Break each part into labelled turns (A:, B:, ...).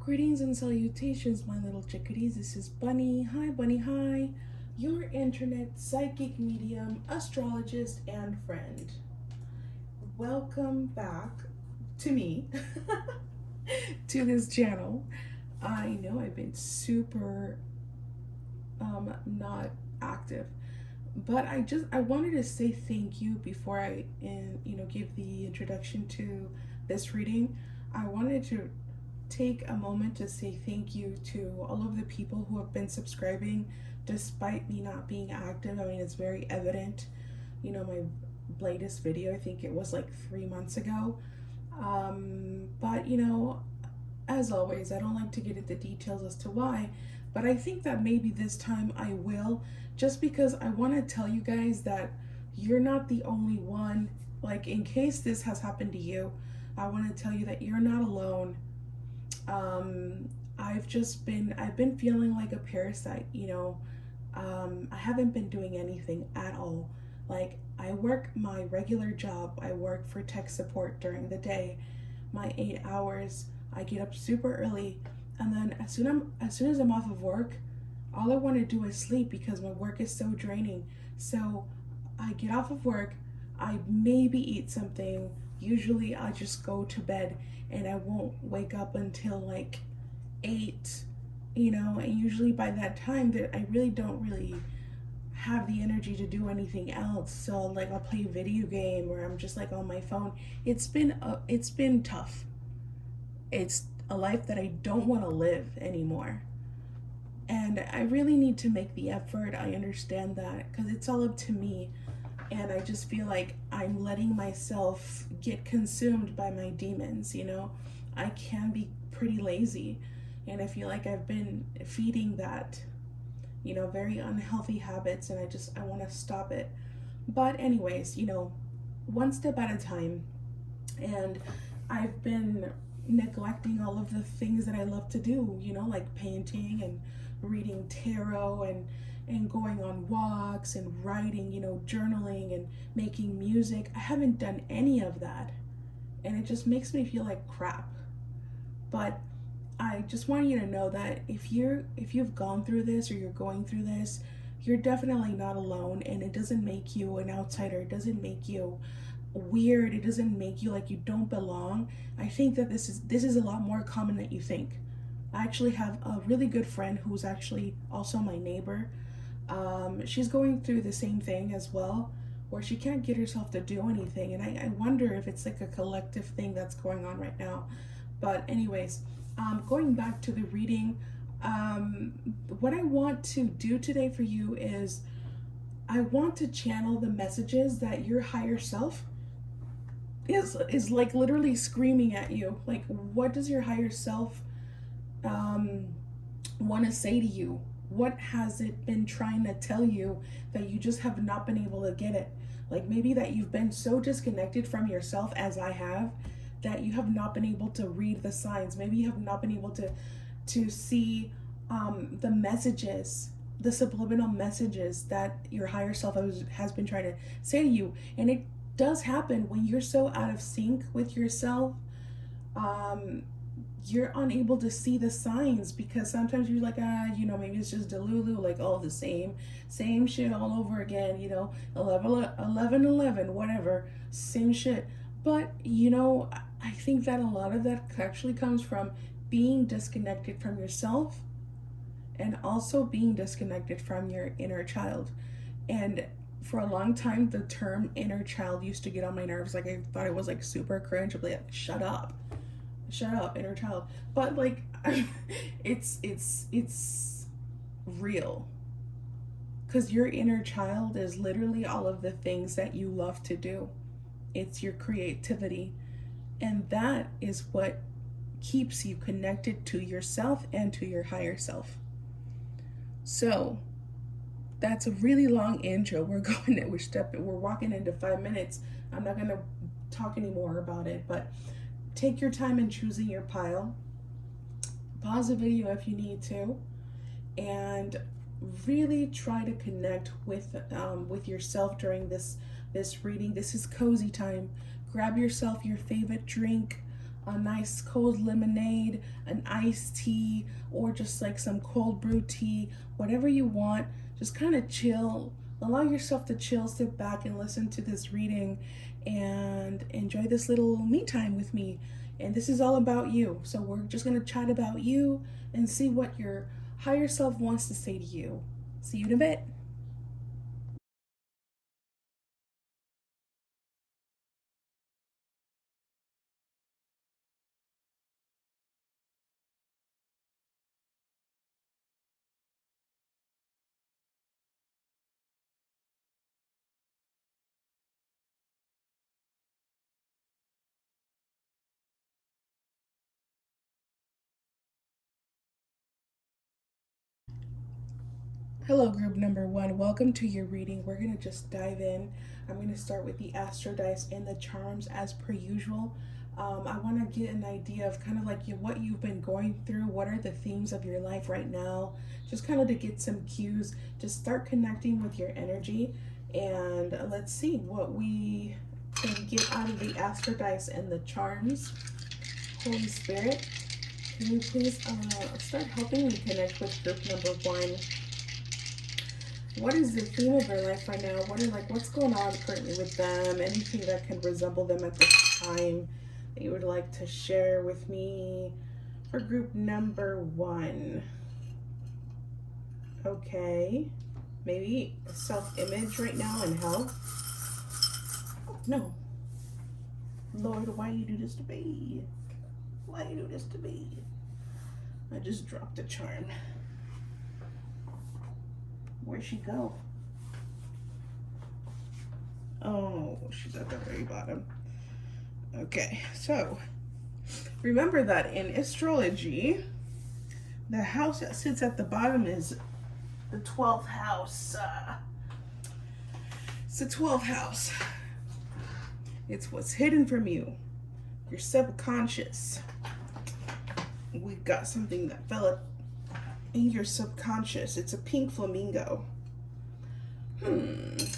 A: Greetings and salutations, my little chickadees. This is Bunny. Hi, Bunny. Hi. Your internet psychic medium, astrologist, and friend. Welcome back to me, to this channel. I know I've been super not active, but I wanted to say thank you before I give the introduction to this reading. I wanted to take a moment to say thank you to all of the people who have been subscribing despite me not being active. I mean, it's very evident. My latest video, I think it was like 3 months ago. But as always, I don't like to get into details as to why, but I think that maybe this time I will, just because I want to tell you guys that you're not the only one. Like, in case this has happened to you, I want to tell you that you're not alone. I've been feeling like a parasite, I haven't been doing anything at all. Like, I work my regular job. I work for tech support during the day, my 8 hours. I get up super early, and then as soon as I'm off of work, all I want to do is sleep because my work is so draining. So I get off of work, I maybe eat something. Usually I just go to bed and I won't wake up until like 8, and usually by that time that I really don't really have the energy to do anything else. So like I'll play a video game or I'm just like on my phone. It's been tough. It's a life that I don't want to live anymore. And I really need to make the effort. I understand that because it's all up to me. And I just feel like I'm letting myself get consumed by my demons. I can be pretty lazy, and I feel like I've been feeding that, very unhealthy habits, and I want to stop it. But anyways, one step at a time. And I've been neglecting all of the things that I love to do, like painting and reading tarot and going on walks and writing, journaling and making music. I haven't done any of that, and it just makes me feel like crap. But I just want you to know that if you've gone through this or you're going through this, you're definitely not alone, and it doesn't make you an outsider. It doesn't make you weird. It doesn't make you like you don't belong. I think that this is a lot more common than you think. I actually have a really good friend who's actually also my neighbor. She's going through the same thing as well, where she can't get herself to do anything, and I wonder if it's like a collective thing that's going on right now. But anyways, going back to the reading, what I want to do today for you is I want to channel the messages that your higher self is like literally screaming at you. Like, what does your higher self want to say to you? What has it been trying to tell you that you just have not been able to get it? Like, maybe that you've been so disconnected from yourself, as I have, that you have not been able to read the signs. Maybe you have not been able to see the messages, the subliminal messages that your higher self has been trying to say to you. And it does happen when you're so out of sync with yourself. You're unable to see the signs because sometimes you're like, maybe it's just Delulu, like all the same shit all over again, 11, whatever, same shit. But, I think that a lot of that actually comes from being disconnected from yourself and also being disconnected from your inner child. And for a long time, the term inner child used to get on my nerves. Like, I thought it was like super cringe. I'd be like, shut up, inner child. But like, it's real, because your inner child is literally all of the things that you love to do. It's your creativity, and that is what keeps you connected to yourself and to your higher self. So that's a really long intro. We're walking into 5 minutes. I'm not gonna talk anymore about it, but take your time in choosing your pile. Pause the video if you need to, and really try to connect with yourself during this reading. This is cozy time. Grab yourself your favorite drink, a nice cold lemonade, an iced tea, or just like some cold brew tea, whatever you want. Just kind of chill. Allow yourself to chill, sit back and listen to this reading and enjoy this little me time with me. And this is all about you. So we're just going to chat about you and see what your higher self wants to say to you. See you in a bit. Hello, group number one. Welcome to your reading. We're going to just dive in. I'm going to start with the astro dice and the charms as per usual. I want to get an idea of kind of like what you've been going through. What are the themes of your life right now? Just kind of to get some cues. Just start connecting with your energy. And let's see what we can get out of the astro dice and the charms. Holy Spirit, can you please start helping me connect with group number one? What is the theme of their life right now? What's going on currently with them? Anything that can resemble them at this time that you would like to share with me for group number one? Okay. Maybe self-image right now and health. No. Lord, why you do this to me? Why you do this to me? I just dropped a charm. Where'd she go? Oh, she's at the very bottom. Okay, so remember that in astrology, the house that sits at the bottom is the 12th house. It's the 12th house. It's what's hidden from you, your subconscious. We got something that fell in your subconscious. It's a pink flamingo.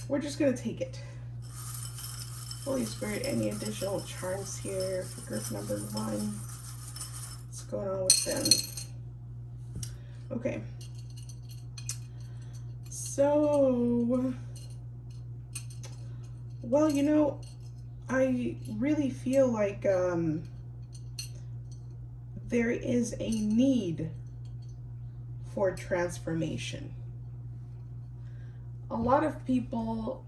A: We're just gonna take it. Holy Spirit, any additional charms here for group number one? What's going on with them? Okay. So, well, you know, I really feel like there is a need for transformation. A lot of people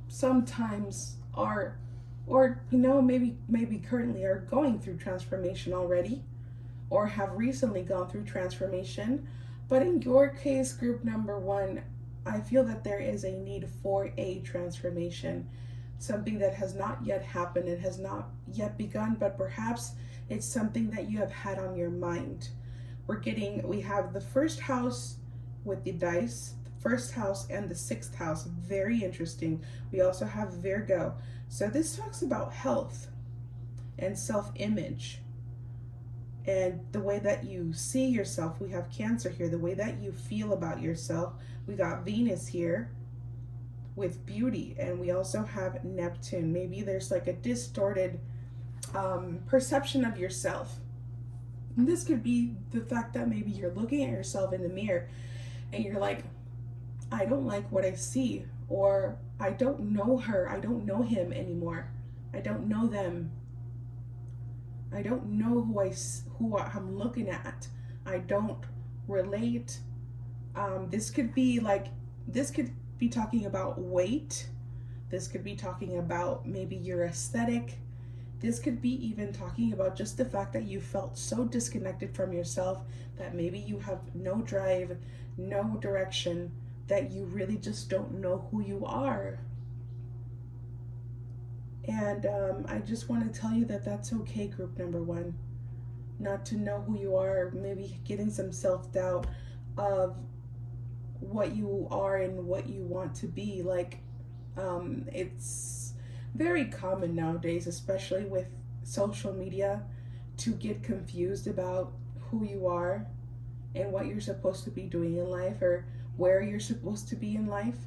A: sometimes are, or you know, maybe currently are going through transformation already, or have recently gone through transformation. But in your case, group number one, I feel that there is a need for a transformation, something that has not yet happened and has not yet begun, but perhaps it's something that you have had on your mind. We have the first house with the dice, the first house and the sixth house. Very interesting. We also have Virgo. So this talks about health and self-image and the way that you see yourself. We have Cancer here, the way that you feel about yourself. We got Venus here with beauty, and we also have Neptune. Maybe there's like a distorted perception of yourself. And this could be the fact that maybe you're looking at yourself in the mirror and you're like, I don't like what I see, or I don't know her, I don't know him anymore, I don't know them, I don't know who I'm looking at, I don't relate. This could be talking about weight. This could be talking about maybe your aesthetic. This could be even talking about just the fact that you felt so disconnected from yourself that maybe you have no drive, no direction, that you really just don't know who you are. And I just want to tell you that that's okay, group number one, not to know who you are, maybe getting some self-doubt of what you are and what you want to be. Like, it's very common nowadays, especially with social media, to get confused about who you are and what you're supposed to be doing in life, or where you're supposed to be in life.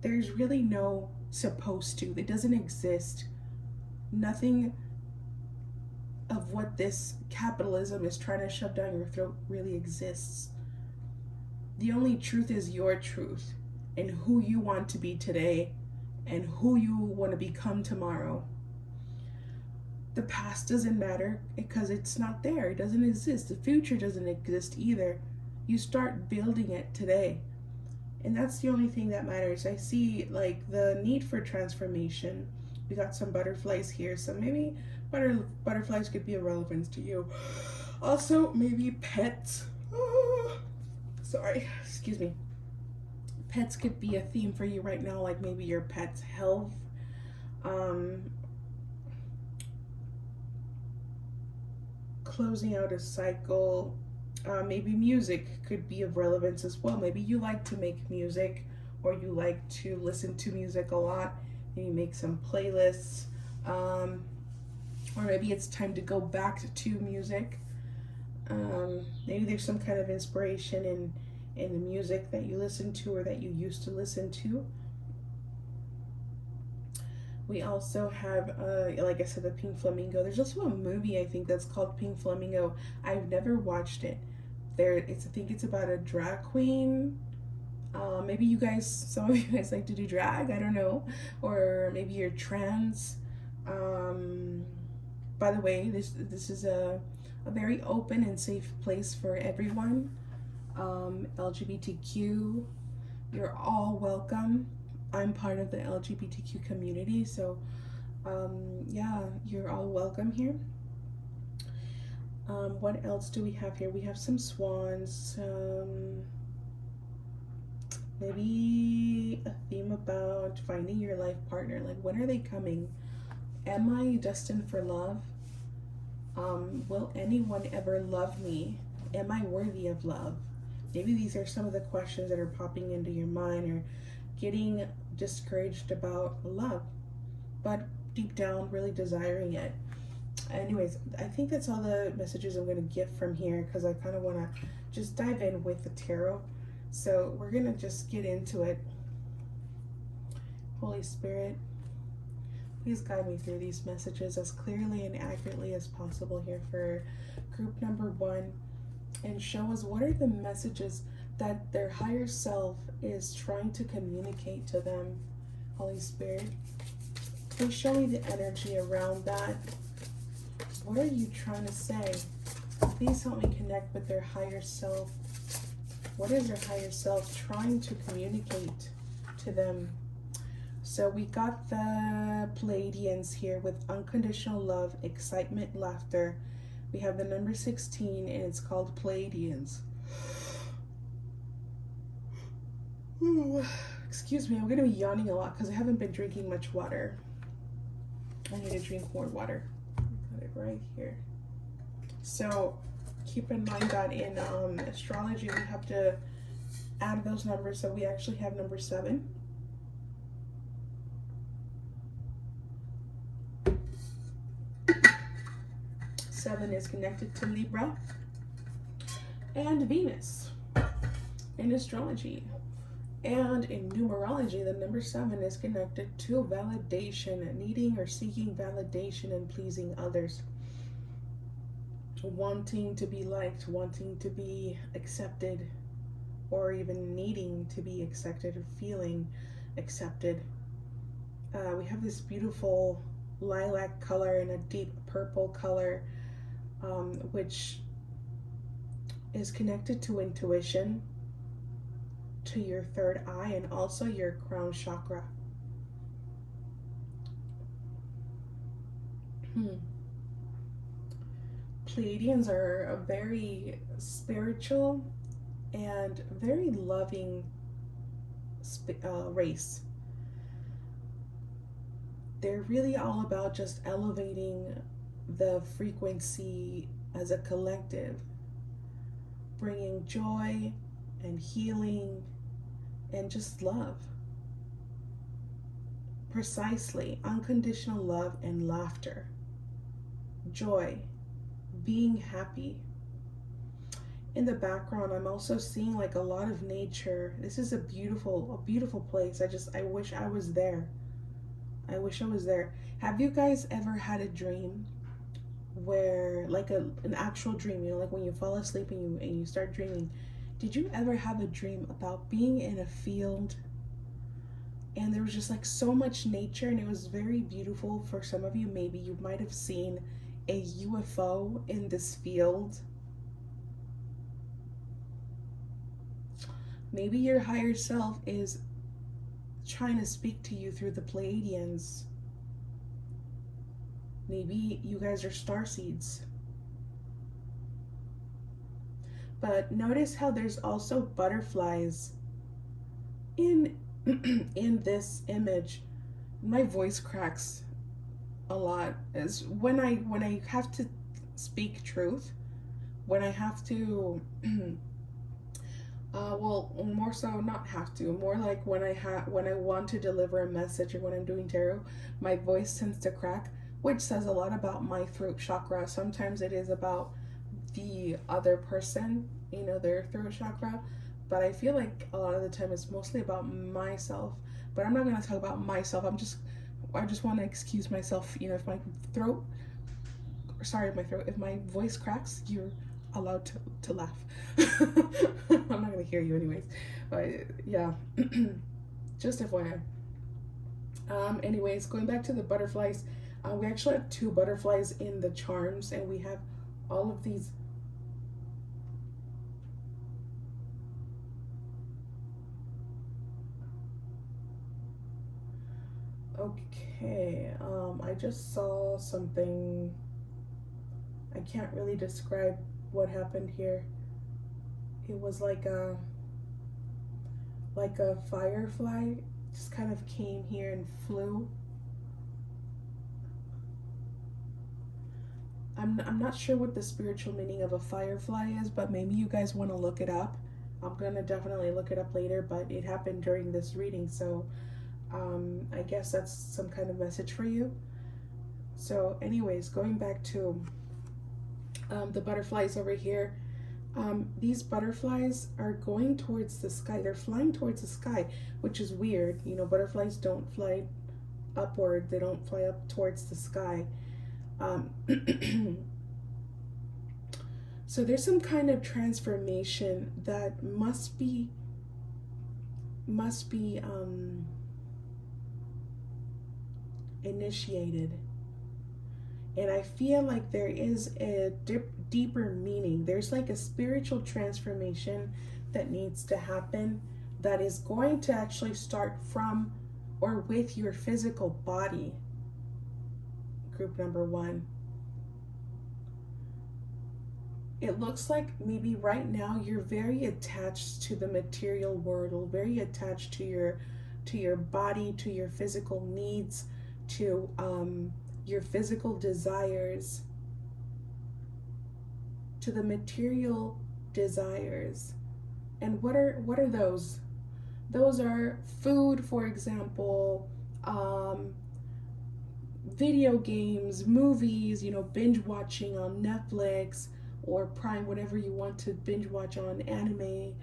A: There's really no supposed to. It doesn't exist. Nothing of what this capitalism is trying to shove down your throat really exists. The only truth is your truth and who you want to be today and who you want to become tomorrow. The past doesn't matter because it's not there. It doesn't exist. The future doesn't exist either. You start building it today. And that's the only thing that matters. I see like the need for transformation. We got some butterflies here, so maybe butterflies could be a relevance to you. Also, maybe pets. Sorry, excuse me. Pets could be a theme for you right now, like maybe your pet's health. Closing out a cycle. Maybe music could be of relevance as well. Maybe you like to make music, or you like to listen to music a lot. Maybe make some playlists. Or maybe it's time to go back to music. Maybe there's some kind of inspiration in the music that you listen to or that you used to listen to. We also have, like I said, the Pink Flamingo. There's also a movie, I think, that's called Pink Flamingo. I've never watched it. I think it's about a drag queen. Maybe some of you guys like to do drag, I don't know. Or maybe you're trans. By the way, this is a very open and safe place for everyone. LGBTQ, you're all welcome. I'm part of the LGBTQ community, so yeah, you're all welcome here. What else do we have here? We have some swans, maybe a theme about finding your life partner. Like, when are they coming? Am I destined for love? Will anyone ever love me? Am I worthy of love? Maybe these are some of the questions that are popping into your mind, or getting discouraged about love, but deep down really desiring it. Anyways, I think that's all the messages I'm going to get from here, because I kind of want to just dive in with the tarot. So we're going to just get into it. Holy Spirit, please guide me through these messages as clearly and accurately as possible here for group number 1, and show us what are the messages that their higher self is trying to communicate to them. Holy Spirit, please show me the energy around that. What are you trying to say? Please help me connect with their higher self. What is their higher self trying to communicate to them? So we got the Pleiadians here with unconditional love, excitement, laughter. We have the number 16, and it's called Pleiadians. Ooh, excuse me, I'm going to be yawning a lot because I haven't been drinking much water. I need to drink more water. Got it right here. So keep in mind that in astrology we have to add those numbers, so we actually have number 7. Seven is connected to Libra and Venus in astrology. And in numerology, the number 7 is connected to validation, needing or seeking validation and pleasing others. Wanting to be liked, wanting to be accepted, or even needing to be accepted or feeling accepted. We have this beautiful lilac color and a deep purple color, which is connected to intuition, to your third eye, and also your crown chakra. Pleiadians are a very spiritual and very loving race. They're really all about just elevating the frequency as a collective, bringing joy and healing and just love. Precisely, unconditional love and laughter, joy, being happy. In the background, I'm also seeing like a lot of nature. This is a beautiful place. I wish I was there. I wish I was there. Have you guys ever had a dream where like an actual dream, you know, like when you fall asleep and you start dreaming. Did you ever have a dream about being in a field and there was just like so much nature and it was very beautiful? For some of you, maybe you might have seen a UFO in this field. Maybe your higher self is trying to speak to you through the Pleiadians. Maybe you guys are star seeds. But notice how there's also butterflies in in this image. My voice cracks a lot is when I have to speak truth, when I have to well, more so not have to, more like when I want to deliver a message or when I'm doing tarot, my voice tends to crack, which says a lot about my throat chakra. Sometimes it is about the other person, you know, their throat chakra, but I feel like a lot of the time it's mostly about myself. But I'm not going to talk about myself. I just want to excuse myself, you know, if my throat, sorry, my throat, if my voice cracks, you're allowed to laugh. I'm not going to hear you anyways. But yeah, just FYI. Anyways, going back to the butterflies, we actually have two butterflies in the charms, and we have all of these. Okay, I just saw something. I can't really describe what happened here. It was like a firefly just kind of came here and flew. I'm not sure what the spiritual meaning of a firefly is, but maybe you guys want to look it up. I'm gonna definitely look it up later, but it happened during this reading, so I guess that's some kind of message for you. So anyways, going back to the butterflies over here, these butterflies are going towards the sky. They're flying towards the sky, which is weird. You know, butterflies don't fly upward. They don't fly up towards the sky. So there's some kind of transformation that must be initiated. And I feel like there is a deeper meaning. There's like a spiritual transformation that needs to happen that is going to actually start from or with your physical body. Group number one. It looks like maybe right now you're very attached to the material world, very attached to your body, to your physical needs, to your physical desires, to the material desires. And what are those? Those are food, for example, video games, movies, you know, binge watching on Netflix or Prime, whatever you want to binge watch on, anime,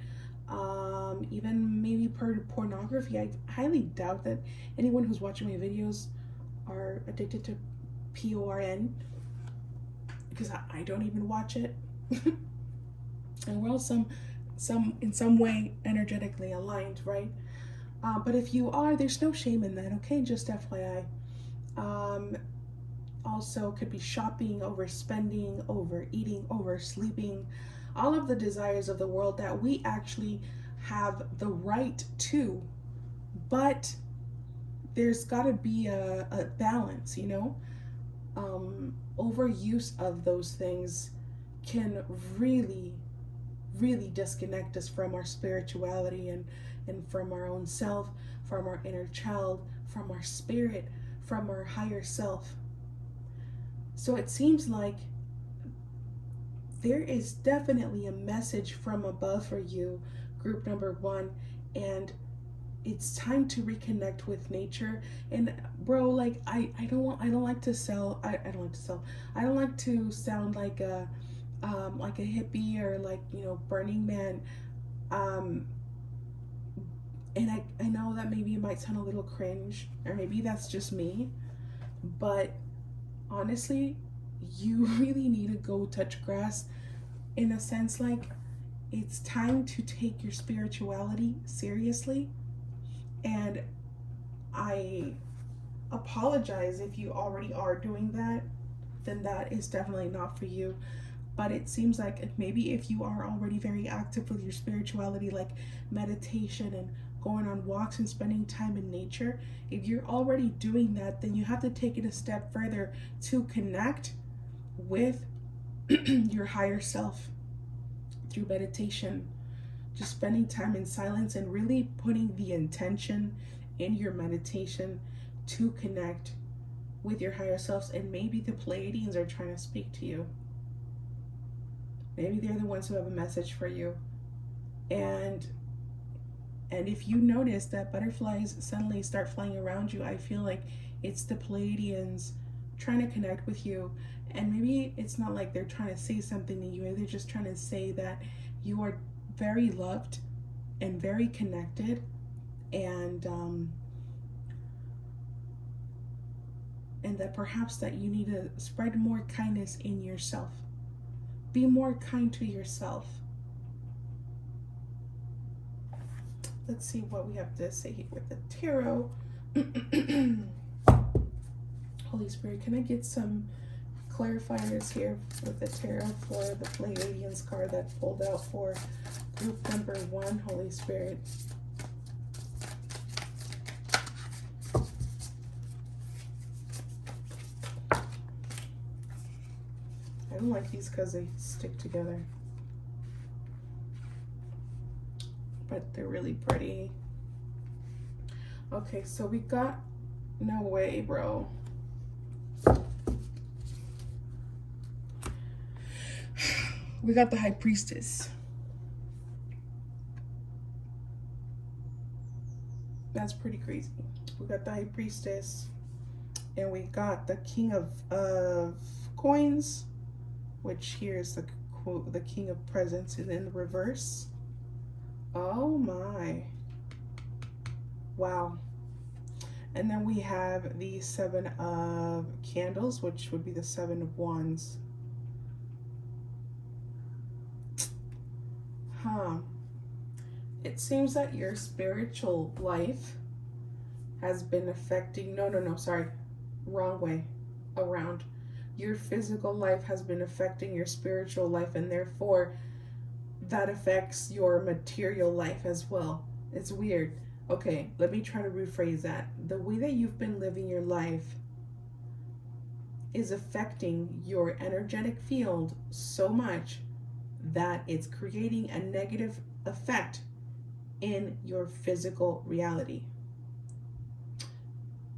A: even maybe pornography. I highly doubt that anyone who's watching my videos are addicted to porn, because I don't even watch it. And we're all some in some way energetically aligned, right? But if you are, there's no shame in that, okay? Just FYI. Also could be shopping, overspending, overeating, oversleeping, all of the desires of the world that we actually have the right to, but there's got to be a balance, you know. Overuse of those things can really disconnect us from our spirituality and from our own self, from our inner child, from our spirit, from our higher self. So it seems like there is definitely a message from above for you, group number one, and it's time to reconnect with nature. And bro, like I don't like to sell. I don't like to sell. I don't like to sound like a hippie or like, you know, Burning Man. And I know that maybe it might sound a little cringe, or maybe that's just me, but honestly, you really need to go touch grass, in a sense, like it's time to take your spirituality seriously. And I apologize if you already are doing that, then that is definitely not for you. But it seems like maybe if you are already very active with your spirituality, like meditation and going on walks and spending time in nature, if you're already doing that, then you have to take it a step further to connect with your higher self through meditation, just spending time in silence and really putting the intention in your meditation to connect with your higher selves. And maybe the Pleiadians are trying to speak to you. Maybe they're the ones who have a message for you. And if you notice that butterflies suddenly start flying around you, I feel like it's the Pleiadians trying to connect with you. And maybe it's not like they're trying to say something to you. Maybe they're just trying to say that you are very loved and very connected, and that perhaps that you need to spread more kindness in yourself. Be more kind to yourself. Let's see what we have to say with the tarot. Holy Spirit, can I get some clarifiers here with the tarot for the Pleiadians card that pulled out for group number 1, Holy Spirit? I don't like these because they stick together, but they're really pretty. Okay, so we got, no way, bro. We got the High Priestess. That's pretty crazy. We got the High Priestess, and we got the King of Coins, which here is the King of Presents, and in the reverse. Oh my. Wow. And then we have the 7 of Candles, which would be the 7 of Wands. It seems that your spiritual life has been affecting, sorry, wrong way around. Your physical life has been affecting your spiritual life, and therefore that affects your material life as well. It's weird. Okay, let me try to rephrase that. The way that you've been living your life is affecting your energetic field so much that it's creating a negative effect in your physical reality.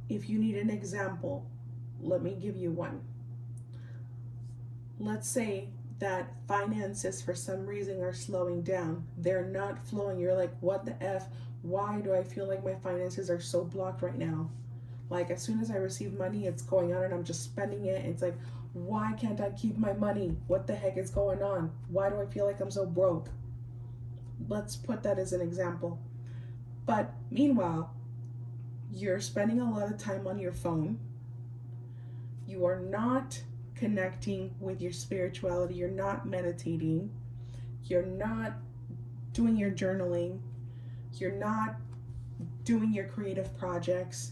A: If you need an example, let me give you one. Let's say that finances for some reason are slowing down. They're not flowing. You're like, what the F? Why do I feel like my finances are so blocked right now? Like, as soon as I receive money, it's going out and I'm just spending it. It's like, why can't I keep my money? What the heck is going on? Why do I feel like I'm so broke? Let's put that as an example. But meanwhile, you're spending a lot of time on your phone. You are not connecting with your spirituality. You're not meditating. You're not doing your journaling. You're not doing your creative projects.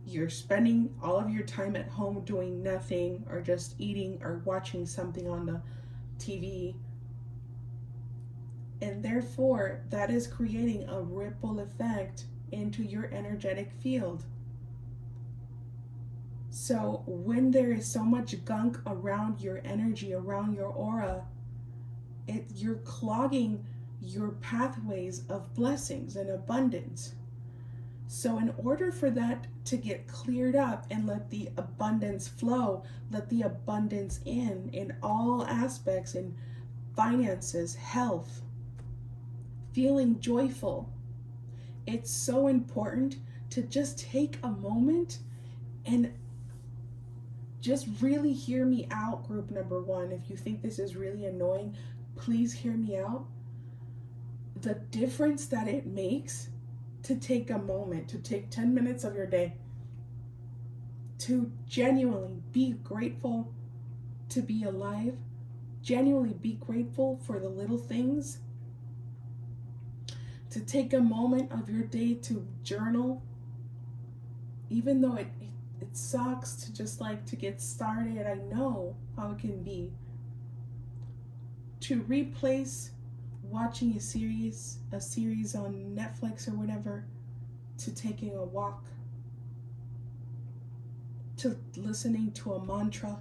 A: You're spending all of your time at home doing nothing, or just eating or watching something on the TV. And therefore, that is creating a ripple effect into your energetic field. So when there is so much gunk around your energy, around your aura, you're clogging your pathways of blessings and abundance. So in order for that to get cleared up and let the abundance flow, let the abundance in all aspects, in finances, health, feeling joyful, it's so important to just take a moment and just really hear me out, group number 1. If you think this is really annoying, please hear me out. The difference that it makes to take a moment, to take 10 minutes of your day, to genuinely be grateful, to be alive. Genuinely be grateful for the little things. To take a moment of your day to journal, even though it sucks to just like to get started. I know how it can be. To replace watching a series on Netflix or whatever, to taking a walk, to listening to a mantra,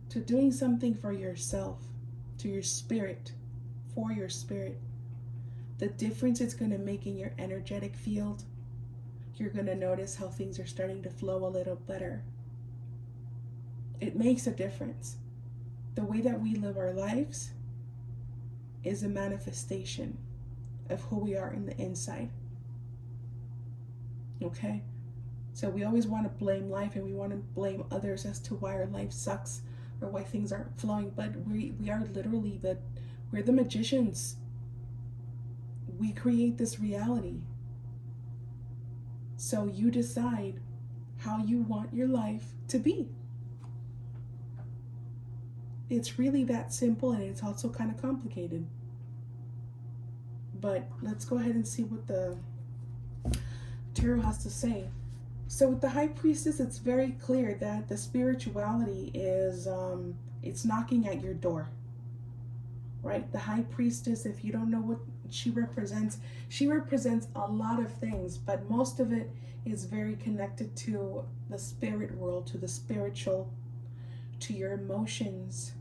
A: to doing something for yourself, to your spirit, for your spirit. The difference it's going to make in your energetic field, you're going to notice how things are starting to flow a little better. It makes a difference. The way that we live our lives is a manifestation of who we are in the inside. Okay? So we always want to blame life, and we want to blame others as to why our life sucks or why things aren't flowing, but we are literally we're the magicians. We create this reality. So you decide how you want your life to be. It's really that simple, and it's also kind of complicated. But let's go ahead and see what the tarot has to say. So with the High Priestess, it's very clear that the spirituality is, it's knocking at your door, right? The High Priestess, if you don't know what she represents a lot of things, but most of it is very connected to the spirit world, to the spiritual, to your emotions,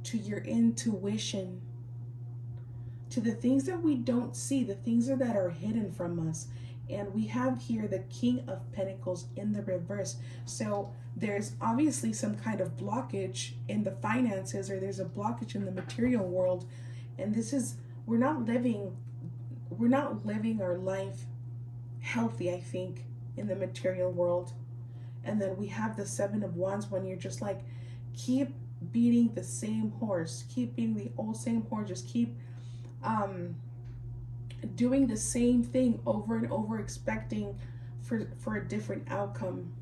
A: to your intuition, to the things that we don't see, the things that are hidden from us. And we have here the King of Pentacles in the reverse. So there's obviously some kind of blockage in the finances, or there's a blockage in the material world. And this is, we're not living our life healthy, I think, in the material world. And then we have the Seven of Wands, when you're just like, keep beating the same horse, keep beating the old same horse, just keep doing the same thing over and over, expecting for a different outcome.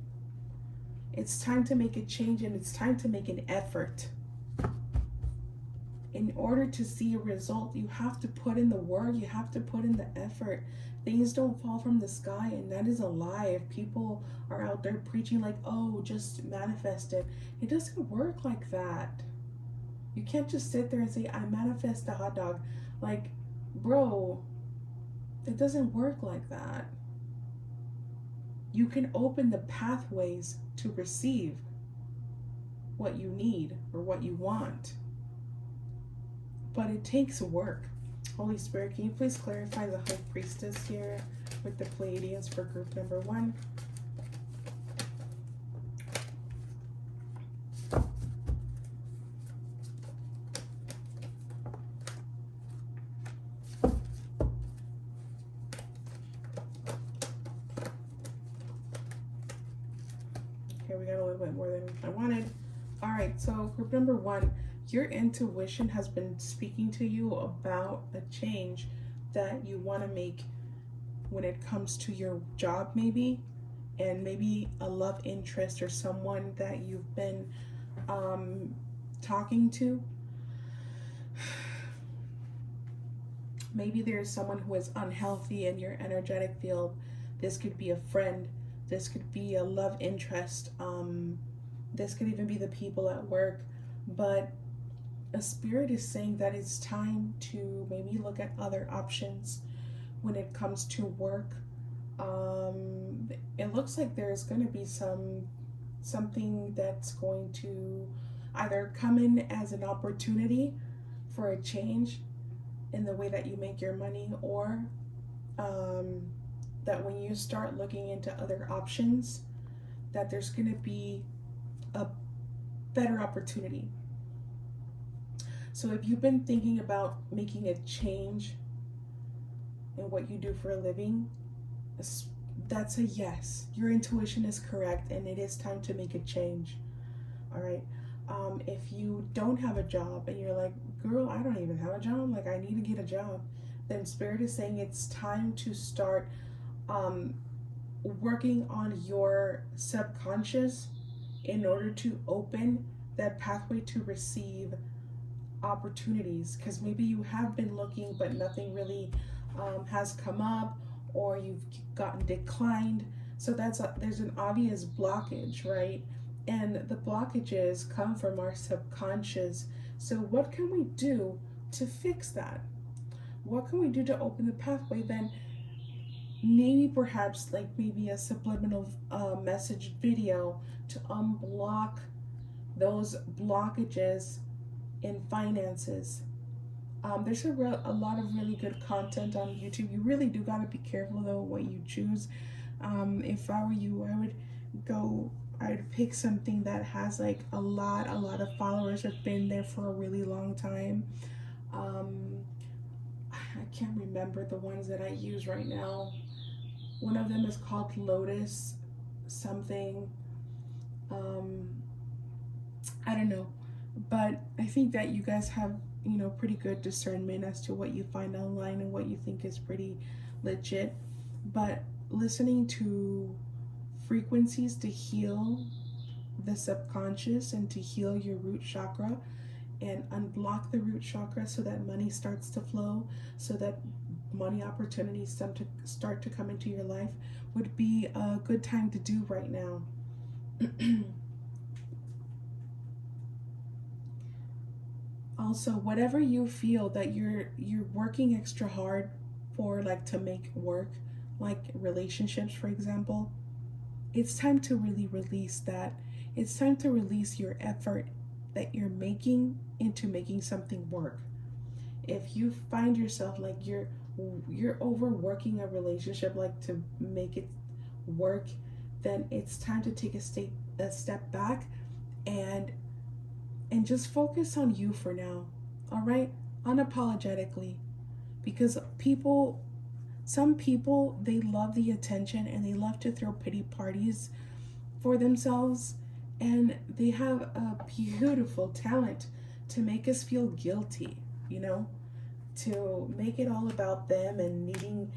A: It's time to make a change, and it's time to make an effort. In order to see a result, you have to put in the work, you have to put in the effort. Things don't fall from the sky, and that is a lie. If people are out there preaching like, oh, just manifest it, it doesn't work like that. You can't just sit there and say, I manifest a hot dog. Like, bro, it doesn't work like that. You can open the pathways to receive what you need or what you want, but it takes work. Holy Spirit, can you please clarify the High Priestess here with the Pleiadians for group number 1? Okay, we got a little bit more than I wanted. All right, so group number 1, your intuition has been speaking to you about a change that you want to make when it comes to your job, maybe, and maybe a love interest or someone that you've been talking to. Maybe there's someone who is unhealthy in your energetic field. This could be a friend. This could be a love interest. This could even be the people at work. But a spirit is saying that it's time to maybe look at other options when it comes to work. It looks like there's going to be something that's going to either come in as an opportunity for a change in the way that you make your money, or that when you start looking into other options, that there's going to be a better opportunity. So if you've been thinking about making a change in what you do for a living, that's a yes. Your intuition is correct, and it is time to make a change. All right. If you don't have a job and you're like, girl, I don't even have a job, like I need to get a job, then Spirit is saying it's time to start working on your subconscious in order to open that pathway to receive opportunities. Because maybe you have been looking, but nothing really has come up, or you've gotten declined. So there's an obvious blockage, right? And the blockages come from our subconscious. So what can we do to fix that? What can we do to open the pathway? Then maybe perhaps like maybe a subliminal message video to unblock those blockages in finances. There's a lot of really good content on YouTube. You really do got to be careful though what you choose. If I were you, I'd pick something that has like a lot of followers, have been there for a really long time. I can't remember the ones that I use right now. One of them is called Lotus something. Um, I don't know, but I think that you guys have, pretty good discernment as to what you find online and what you think is pretty legit. But listening to frequencies to heal the subconscious and to heal your root chakra and unblock the root chakra so that money starts to flow, so that money opportunities start to come into your life, would be a good time to do right now. Also, whatever you feel that you're working extra hard for, like to make work, like relationships for example, it's time to really release that. It's time to release your effort that you're making into making something work. If you find yourself like you're overworking a relationship like to make it work, then it's time to take a step back and just focus on you for now. All right? Unapologetically. Because some people, they love the attention and they love to throw pity parties for themselves, and they have a beautiful talent to make us feel guilty, to make it all about them and needing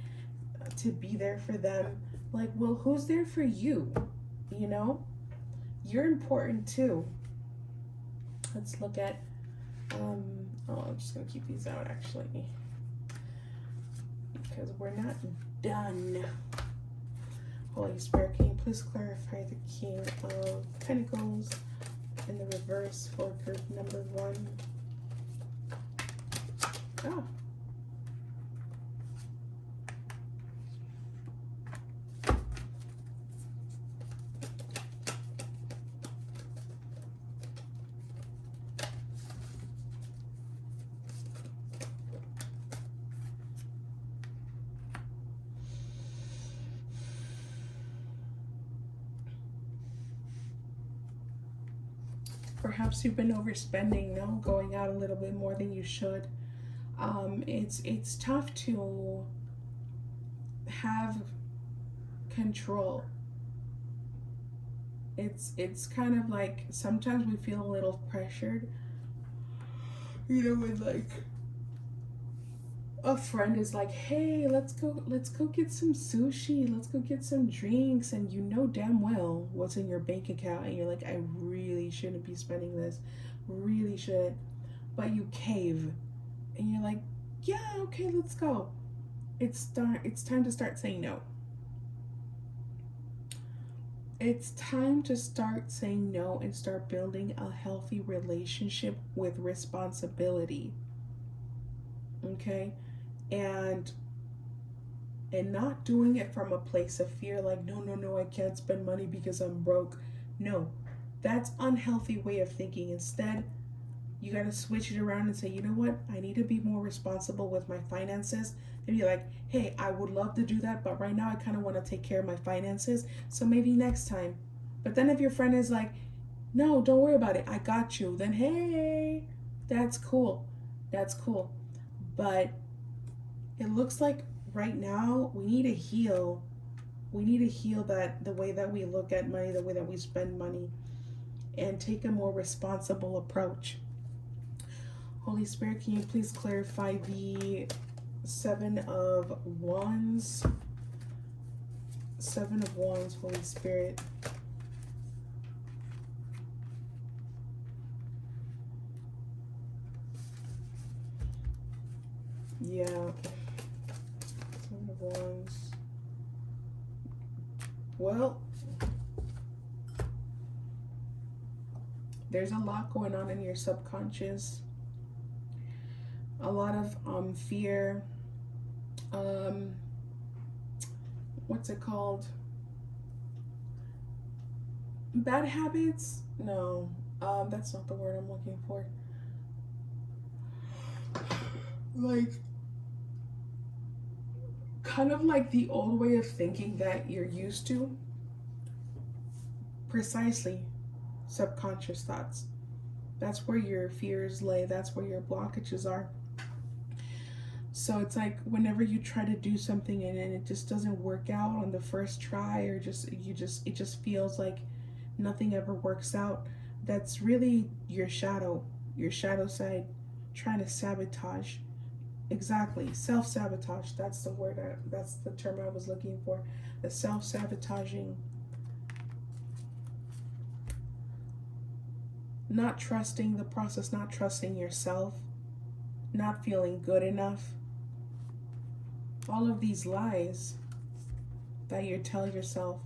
A: to be there for them. Like, well, who's there for you? You're important too. Let's look at, I'm just going to keep these out actually, because we're not done. Holy Spirit, can you please clarify the King of Pentacles in the reverse for group number 1? Oh. Perhaps you've been overspending, going out a little bit more than you should. It's tough to have control. It's kind of like sometimes we feel a little pressured, when like a friend is like, hey, let's go get some sushi, let's go get some drinks, and you know damn well what's in your bank account, and you're like, I really shouldn't be spending this, really shouldn't, but you cave, and you're like, yeah, okay, let's go. It's time to start saying no. It's time to start saying no and start building a healthy relationship with responsibility. Okay? And not doing it from a place of fear, like, no, I can't spend money because I'm broke. No, that's unhealthy way of thinking. Instead, you got to switch it around and say, you know what, I need to be more responsible with my finances. And be like, hey, I would love to do that, but right now I kind of want to take care of my finances, so maybe next time. But then if your friend is like, no, don't worry about it, I got you, then hey, that's cool. But it looks like right now we need to heal. We need to heal that, the way that we look at money, the way that we spend money, and take a more responsible approach. Holy Spirit, can you please clarify the 7 of Wands? 7 of Wands, Holy Spirit. Yeah. Seven of Wands. Well, there's a lot going on in your subconscious. A lot of fear. What's it called? Bad habits? No. That's not the word I'm looking for. Like, kind of like the old way of thinking that you're used to. Precisely. Subconscious thoughts. That's where your fears lay. That's where your blockages are. So it's like whenever you try to do something and it just doesn't work out on the first try, or it just feels like nothing ever works out. That's really your shadow side trying to sabotage. Exactly, self-sabotage. That's the word. That's the term I was looking for. The self-sabotaging, not trusting the process, not trusting yourself, not feeling good enough. All of these lies that you're telling yourself,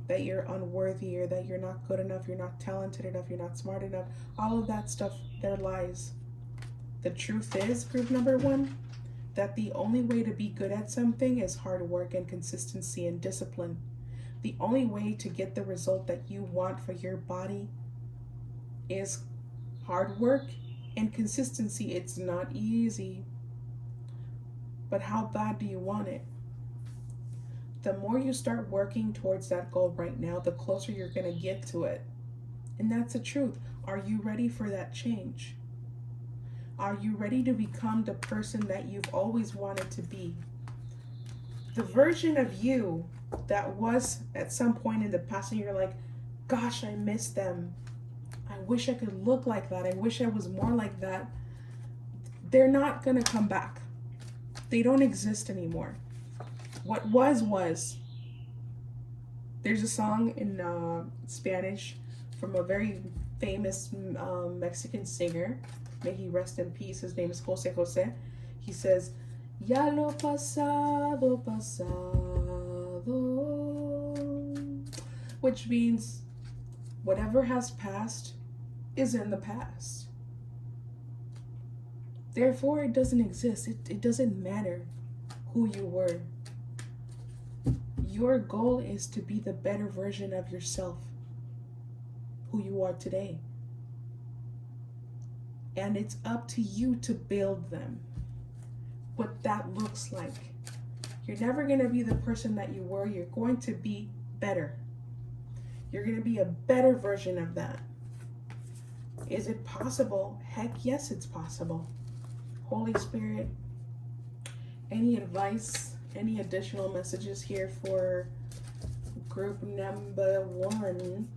A: that you're unworthy, or that you're not good enough, you're not talented enough, you're not smart enough, all of that stuff, they're lies. The truth is, group number one, that the only way to be good at something is hard work and consistency and discipline. The only way to get the result that you want for your body is hard work and consistency. It's not easy. But how bad do you want it? The more you start working towards that goal right now, the closer you're going to get to it. And that's the truth. Are you ready for that change? Are you ready to become the person that you've always wanted to be? The version of you that was at some point in the past and you're like, gosh, I miss them. I wish I could look like that. I wish I was more like that. They're not going to come back. They don't exist anymore. What was. There's a song in Spanish from a very famous Mexican singer. May he rest in peace. His name is Jose Jose. He says, Ya lo pasado, pasado. Which means whatever has passed is in the past. Therefore, it doesn't exist. It doesn't matter who you were. Your goal is to be the better version of yourself, who you are today. And it's up to you to build them. What that looks like. You're never going to be the person that you were. You're going to be better. You're going to be a better version of that. Is it possible? Heck yes, it's possible. Holy Spirit, any advice, any additional messages here for group number one?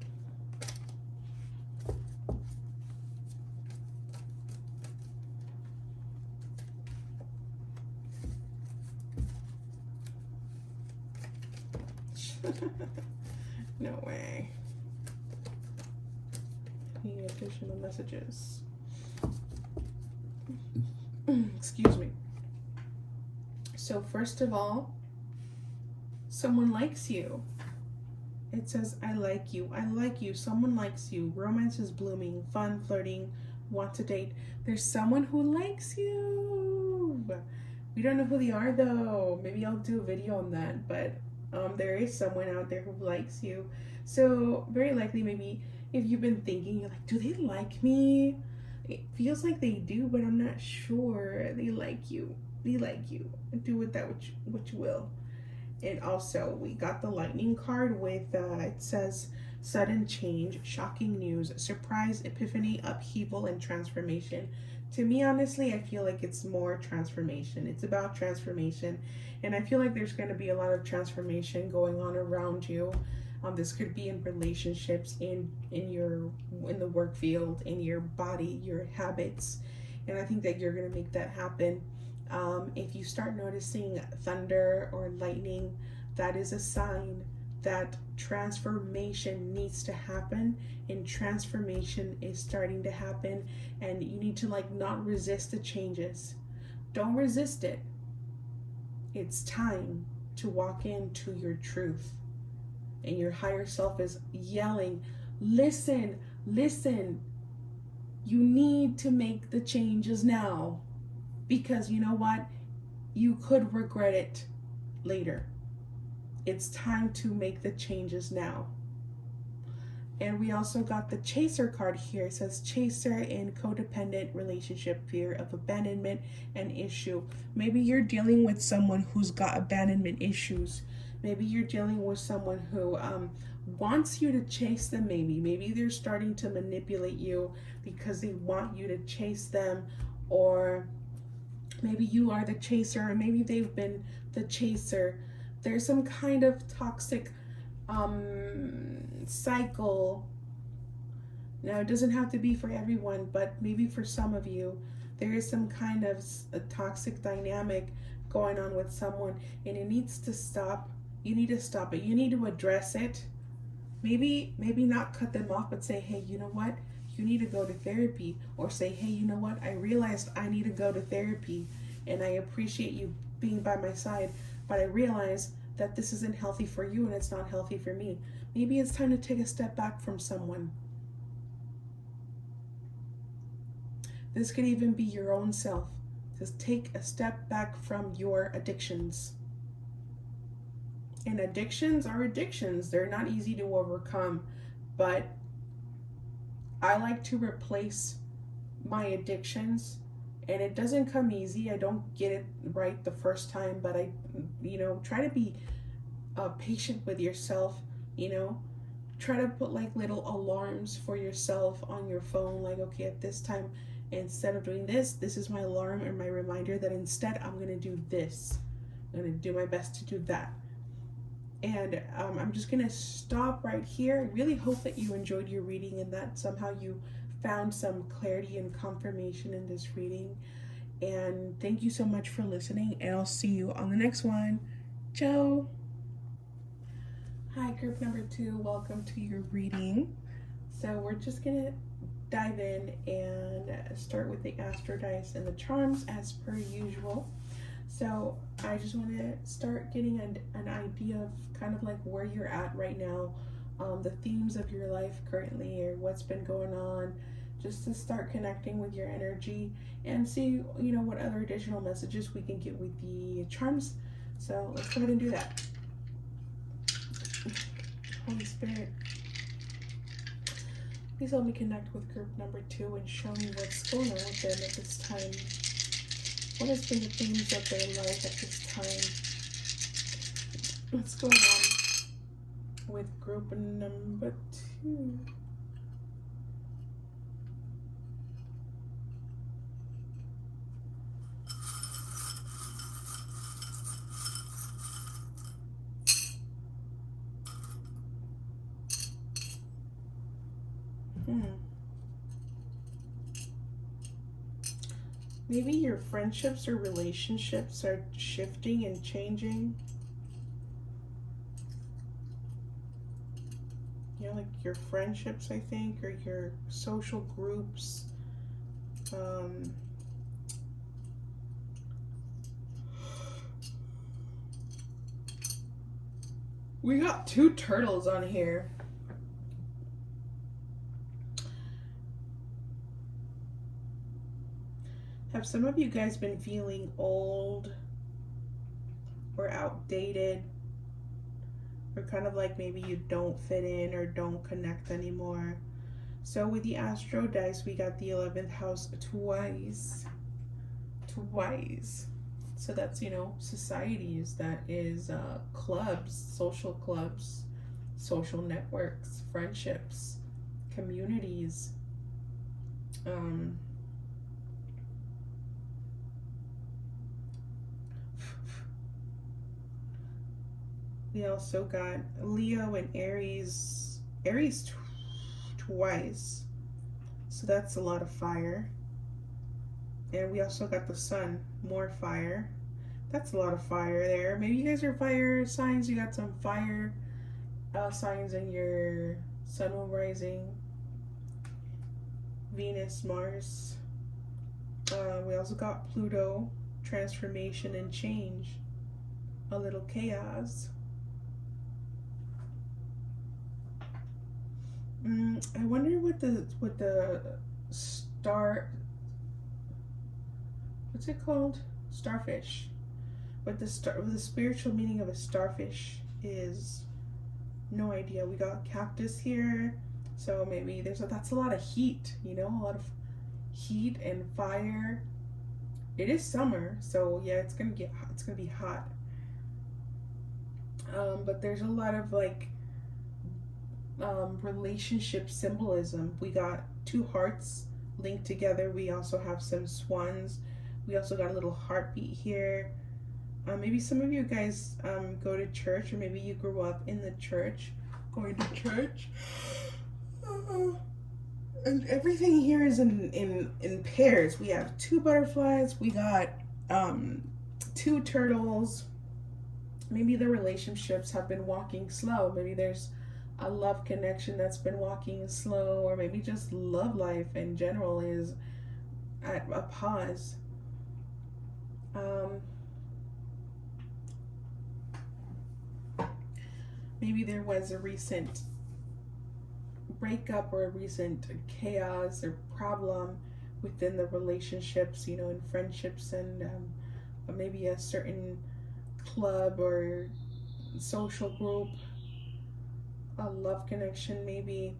A: No way. Any additional messages? Excuse me. So first of all, someone likes you. It says, I like you. I like you. Someone likes you. Romance is blooming. Fun, flirting, want to date. There's someone who likes you. We don't know who they are though. Maybe I'll do a video on that. But there is someone out there who likes you. So very likely, maybe if you've been thinking, you're like, do they like me? It feels like they do, but I'm not sure. They like you. They like you. Do with that what you will. And also, we got the lightning card with, it says, sudden change, shocking news, surprise, epiphany, upheaval, and transformation. To me, honestly, I feel like it's more transformation. It's about transformation. And I feel like there's going to be a lot of transformation going on around you. This could be in relationships, in the work field, in your body, your habits. And I think that you're going to make that happen. If you start noticing thunder or lightning, that is a sign that transformation needs to happen, and transformation is starting to happen, and you need to not resist the changes. Don't resist it. It's time to walk into your truth. And your higher self is yelling, listen, listen. You need to make the changes now. Because you know what? You could regret it later. It's time to make the changes now. And we also got the chaser card here. It says chaser in codependent relationship, fear of abandonment and issue. Maybe you're dealing with someone who's got abandonment issues. Maybe you're dealing with someone who wants you to chase them. Maybe they're starting to manipulate you because they want you to chase them, or maybe you are the chaser, or maybe they've been the chaser. There's some kind of toxic cycle. Now, it doesn't have to be for everyone, but maybe for some of you, there is some kind of a toxic dynamic going on with someone, and it needs to stop. You need to stop it. You need to address it. Maybe not cut them off, but say, hey, you know what? You need to go to therapy. Or say, hey, you know what? I realized I need to go to therapy, and I appreciate you being by my side, but I realize that this isn't healthy for you and it's not healthy for me. Maybe it's time to take a step back from someone. This could even be your own self. Just take a step back from your addictions. And addictions are addictions. They're not easy to overcome, but I like to replace my addictions, and it doesn't come easy. I don't get it right the first time, but I try to be patient with yourself. Try to put like little alarms for yourself on your phone, like, okay, at this time, instead of doing this is my alarm or my reminder that instead I'm going to do this. I'm going to do my best to do that. And I'm just going to stop right here. I really hope that you enjoyed your reading and that somehow you found some clarity and confirmation in this reading. And thank you so much for listening, and I'll see you on the next one. Ciao. Hi, group number 2. Welcome to your reading. So we're just going to dive in and start with the astro dice and the charms as per usual. So I just want to start getting an idea of kind of like where you're at right now, the themes of your life currently, or what's been going on, just to start connecting with your energy and see, what other additional messages we can get with the charms. So let's go ahead and do that. Holy Spirit, please help me connect with group number 2 and show me what's going on with them at this time. What has been the themes of their life at this time? What's going on with group number 2? Maybe your friendships or relationships are shifting and changing. Like your friendships, I think, or your social groups. We got 2 turtles on here. Have some of you guys been feeling old or outdated, or kind of like maybe you don't fit in or don't connect anymore? So with the astro dice, we got the 11th house twice. So that's, societies, that is clubs, social networks, friendships, communities. We also got Leo and Aries twice. So that's a lot of fire. And we also got the sun, more fire. That's a lot of fire there. Maybe you guys are fire signs. You got some fire signs in your sun, moon, rising, Venus, Mars. We also got Pluto transformation and change, a little chaos. I wonder what the star, what's it called? Starfish. What the spiritual meaning of a starfish is. No idea. We got cactus here, so maybe that's a lot of heat. You know, a lot of heat and fire. It is summer, so yeah, it's gonna be hot. But there's a lot of like relationship symbolism. We got two hearts linked together. We also have some swans. We also got a little heartbeat here. Maybe some of you guys go to church, or maybe you grew up in the church, going to church. And everything here is in pairs. We have two butterflies. We got two turtles. Maybe the relationships have been walking slow. Maybe there's a love connection that's been walking slow, or maybe just love life in general is at a pause. Maybe there was a recent breakup or a recent chaos or problem within the relationships, you know, in friendships, and maybe a certain club or social group, a love connection maybe,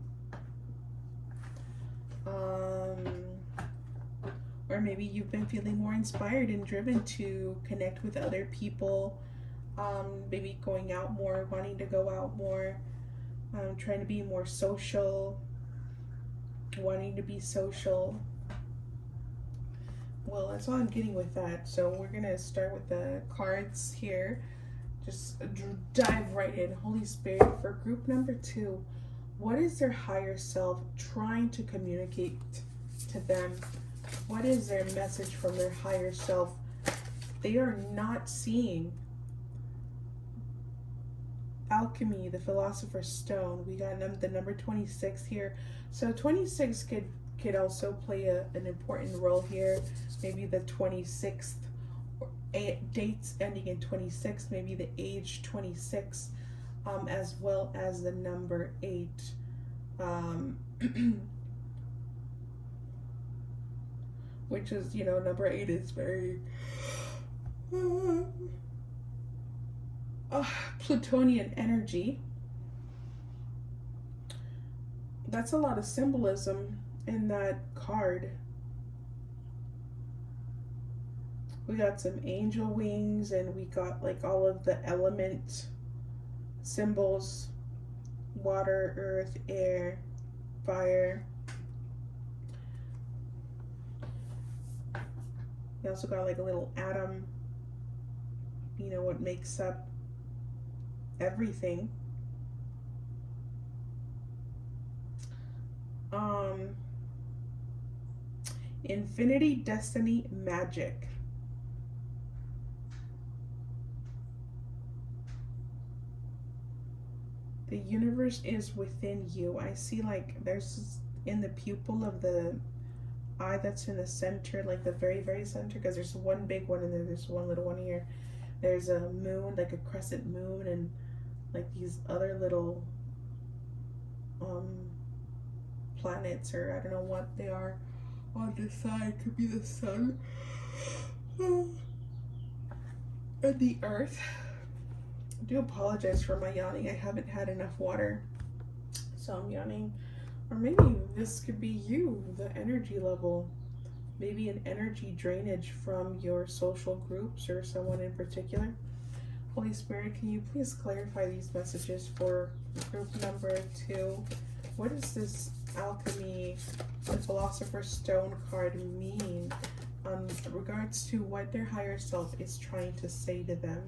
A: or maybe you've been feeling more inspired and driven to connect with other people, maybe going out more, wanting to go out more, trying to be more social, wanting to be social. Well, that's all I'm getting with that. So we're gonna start with the cards here. Just dive right in. Holy Spirit, for group number 2, what is their higher self trying to communicate to them? What is their message from their higher self they are not seeing? Alchemy, the Philosopher's Stone. We got the number 26 here. So 26 could also play an important role here. Maybe the 26th, or dates ending in 26, maybe the age 26, as well as the number 8. Which is, you know, number 8 is very Plutonian energy. That's a lot of symbolism in that card. We got some angel wings, and we got like all of the element symbols: water, earth, air, fire. We also got like a little atom, you know, what makes up everything. Infinity, destiny, magic. The universe is within you. I see like there's in the pupil of the eye that's in the center, like the very, very center, because there's one big one and then there's one little one here. There's a moon, like a crescent moon, and like these other little planets, or I don't know what they are on this side. Could be the sun and the earth. I do apologize for my yawning. I haven't had enough water, so I'm yawning. Or maybe this could be you, the energy level. Maybe an energy drainage from your social groups or someone in particular. Holy Spirit, can you please clarify these messages for group number 2? What does this alchemy, the Philosopher's Stone card mean in regards to what their higher self is trying to say to them?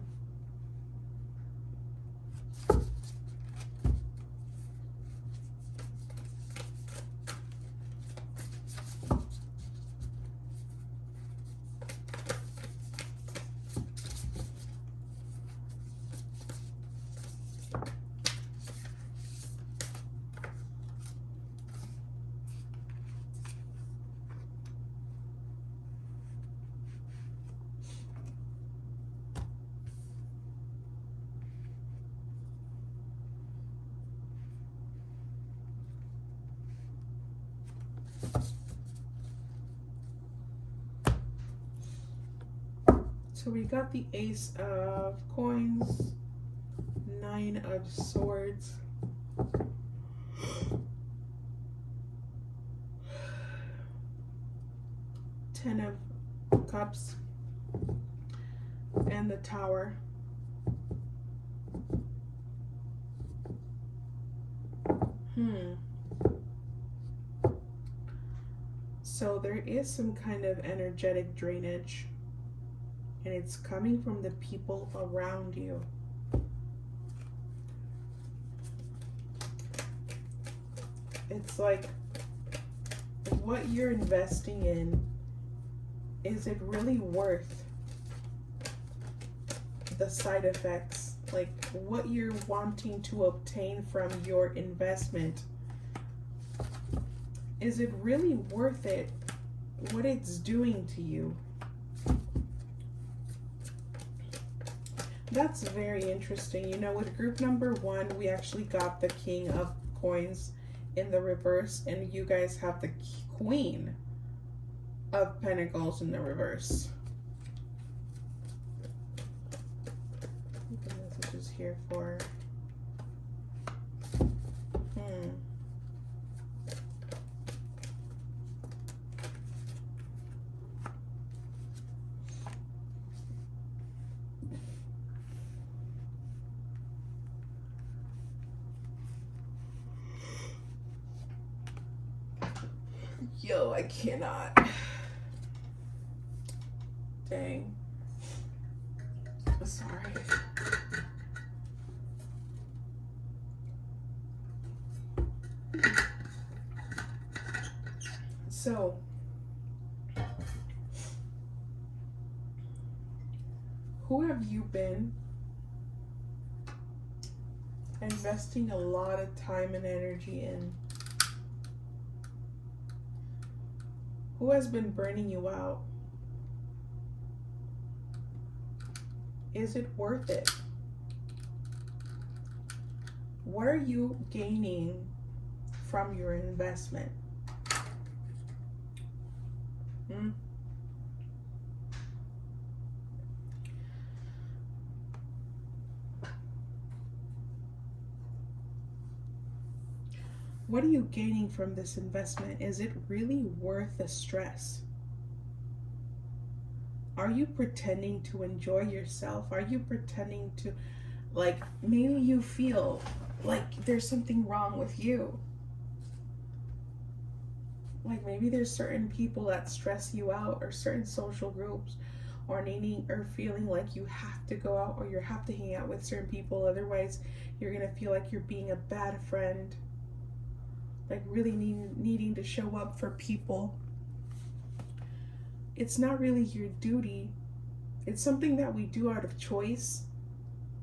A: So we got the Ace of Coins, Nine of Swords, Ten of Cups, and the Tower. So there is some kind of energetic drainage, and it's coming from the people around you. It's like, what you're investing in, is it really worth the side effects? Like, what you're wanting to obtain from your investment, is it really worth it? What it's doing to you? That's very interesting. You know, with group number 1, we actually got the King of Coins in the reverse, and you guys have the Queen of Pentacles in the reverse. What the message is here for? Yo, I cannot. Dang. Sorry. So, who have you been investing a lot of time and energy in? Who has been burning you out? Is it worth it? What are you gaining from your investment? What are you gaining from this investment? Is it really worth the stress? Are you pretending to enjoy yourself? Are you pretending to, like, maybe you feel like there's something wrong with you? Like, maybe there's certain people that stress you out, or certain social groups, or needing or feeling like you have to go out, or you have to hang out with certain people, otherwise you're gonna feel like you're being a bad friend. Like, really needing to show up for people. It's not really your duty. It's something that we do out of choice,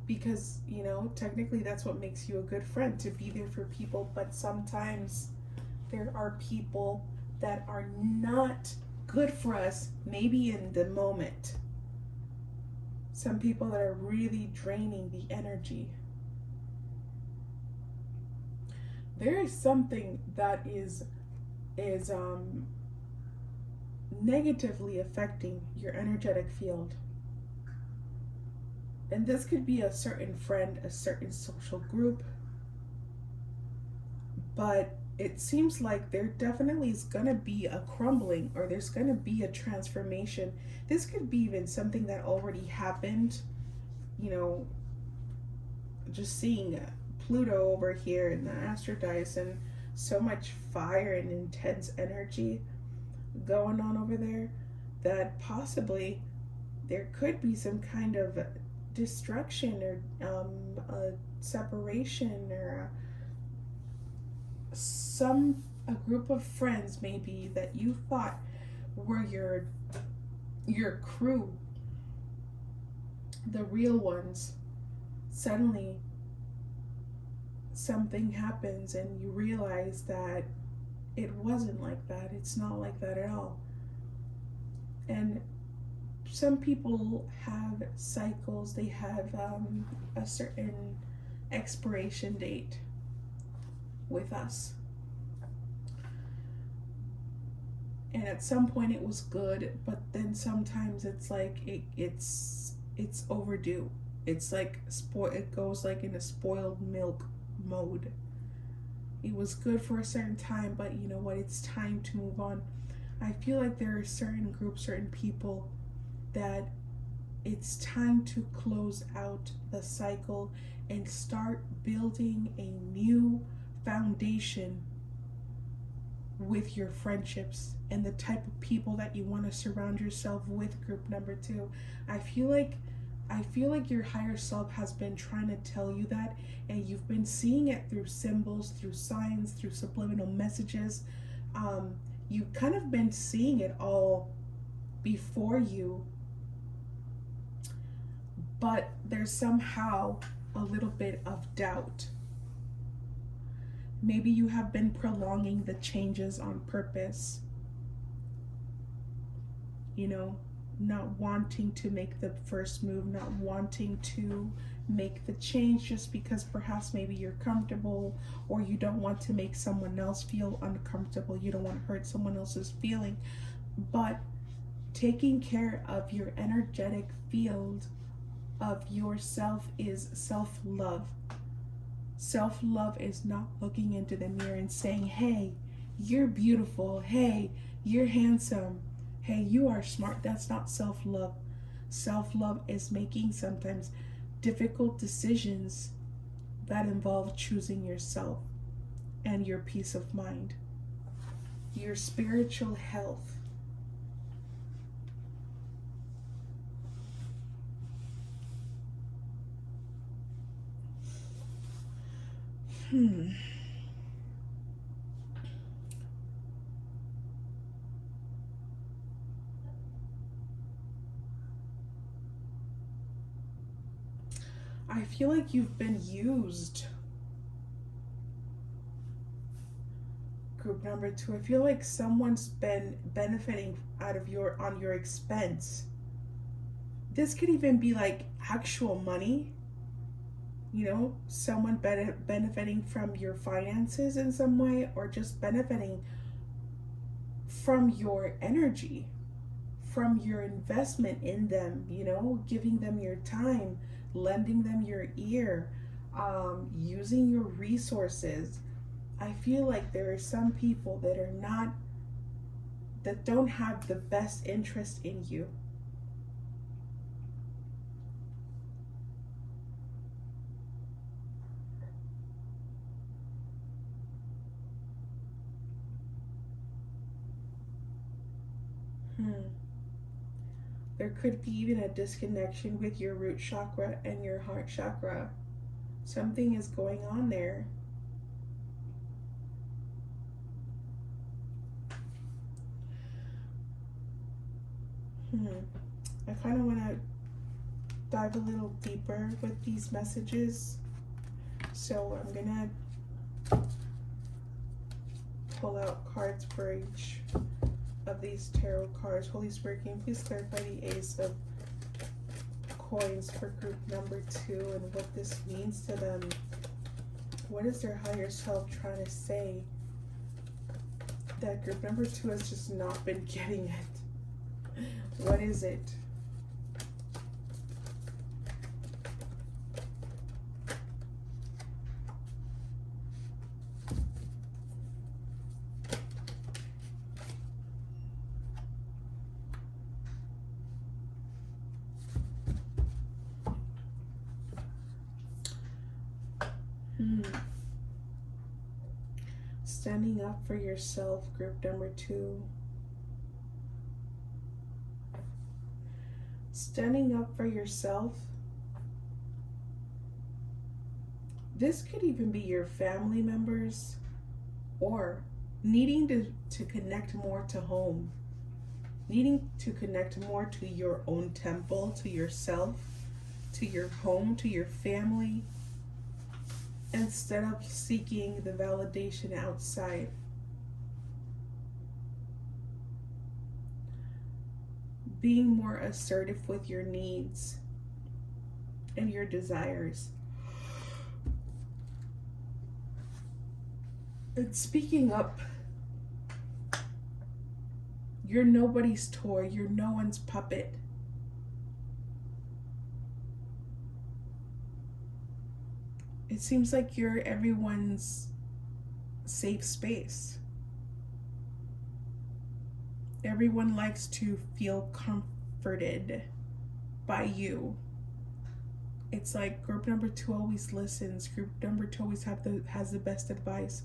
A: because, you know, technically that's what makes you a good friend, to be there for people. But sometimes there are people that are not good for us, maybe in the moment. Some people that are really draining the energy. There is something that is negatively affecting your energetic field. And this could be a certain friend, a certain social group. But it seems like there definitely is going to be a crumbling, or there's going to be a transformation. This could be even something that already happened. You know, just seeing Pluto over here in the astro dice, and so much fire and intense energy going on over there, that possibly there could be some kind of destruction, or a separation, or a group of friends maybe that you thought were your crew, the real ones. Suddenly something happens and you realize that it wasn't like that. It's not like that at all. And some people have cycles. They have a certain expiration date with us. And at some point it was good, but then sometimes it's like it's overdue. It's like it goes like in a spoiled milk mode. It was good for a certain time, but you know what? It's time to move on. I feel like there are certain groups, certain people that it's time to close out the cycle and start building a new foundation with your friendships and the type of people that you want to surround yourself with. Group number 2, I feel like your higher self has been trying to tell you that, and you've been seeing it through symbols, through signs, through subliminal messages. You've kind of been seeing it all before you, but there's somehow a little bit of doubt. Maybe you have been prolonging the changes on purpose. You know, not wanting to make the first move, not wanting to make the change just because perhaps maybe you're comfortable, or you don't want to make someone else feel uncomfortable. You don't want to hurt someone else's feeling. But taking care of your energetic field of yourself is self-love. Self-love is not looking into the mirror and saying, hey, you're beautiful, hey, you're handsome, hey, you are smart. That's not self-love. Self-love is making sometimes difficult decisions that involve choosing yourself and your peace of mind, your spiritual health. I feel like you've been used. Group number 2, I feel like someone's been benefiting on your expense. This could even be like actual money. You know, someone benefiting from your finances in some way, or just benefiting from your energy, from your investment in them, you know, giving them your time, lending them your ear, using your resources. I feel like there are some people that don't have the best interest in you. There could be even a disconnection with your root chakra and your heart chakra. Something is going on there. I kind of want to dive a little deeper with these messages. So I'm going to pull out cards for each of these tarot cards. Holy Spirit, can you please clarify the Ace of Coins for group number 2 and what this means to them? What is their higher self trying to say that group number 2 has just not been getting it? What is it? Standing up for yourself, group number 2. Standing up for yourself. This could even be your family members, or needing to connect more to home. Needing to connect more to your own temple, to yourself, to your home, to your family, instead of seeking the validation outside. Being more assertive with your needs and your desires. And speaking up You're nobody's toy. You're no one's puppet. It seems like you're everyone's safe space. Everyone likes to feel comforted by you. It's like group number 2 always listens. Group number 2 always has the best advice.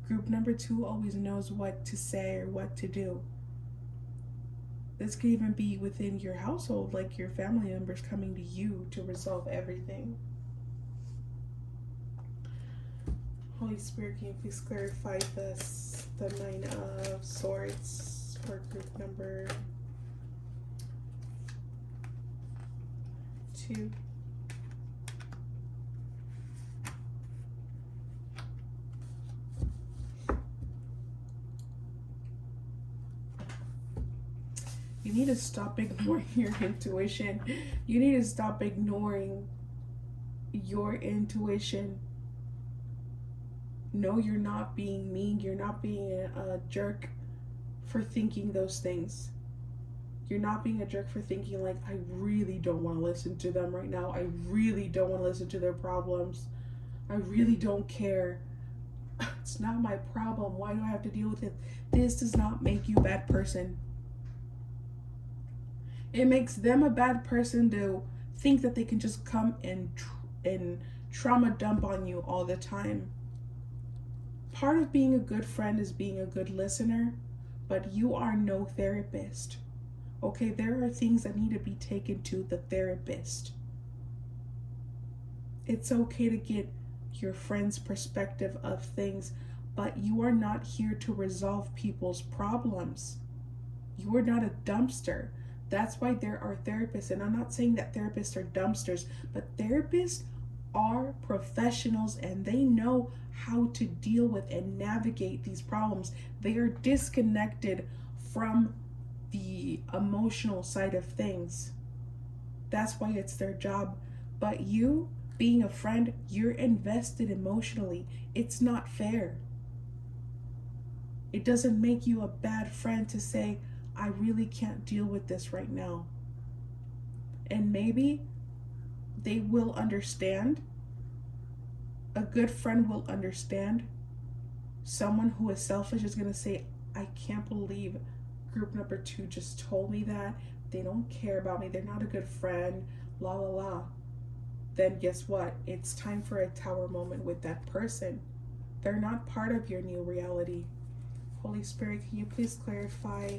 A: Group number 2 always knows what to say or what to do. This could even be within your household, like your family members coming to you to resolve everything. Holy Spirit, can you please clarify this, the 9 of Swords for group number 2? You need to stop ignoring your intuition. You need to stop ignoring your intuition. No, you're not being mean. You're not being a jerk for thinking those things. You're not being a jerk for thinking like, I really don't want to listen to them right now. I really don't want to listen to their problems. I really don't care. It's not my problem. Why do I have to deal with it? This does not make you a bad person. It makes them a bad person to think that they can just come and trauma dump on you all the time. Part of being a good friend is being a good listener, but you are no therapist. Okay, there are things that need to be taken to the therapist. It's okay to get your friend's perspective of things, but you are not here to resolve people's problems. You are not a dumpster. That's why there are therapists, and I'm not saying that therapists are dumpsters, but therapists are professionals and they know how to deal with and navigate these problems. They are disconnected from the emotional side of things. That's why it's their job. But you, being a friend, you're invested emotionally. It's not fair. It doesn't make you a bad friend to say, I really can't deal with this right now. And maybe they will understand. A good friend will understand. Someone who is selfish is going to say, I can't believe group number 2 just told me that. They don't care about me. They're not a good friend. La la la. Then guess what? It's time for a tower moment with that person. They're not part of your new reality. Holy Spirit, can you please clarify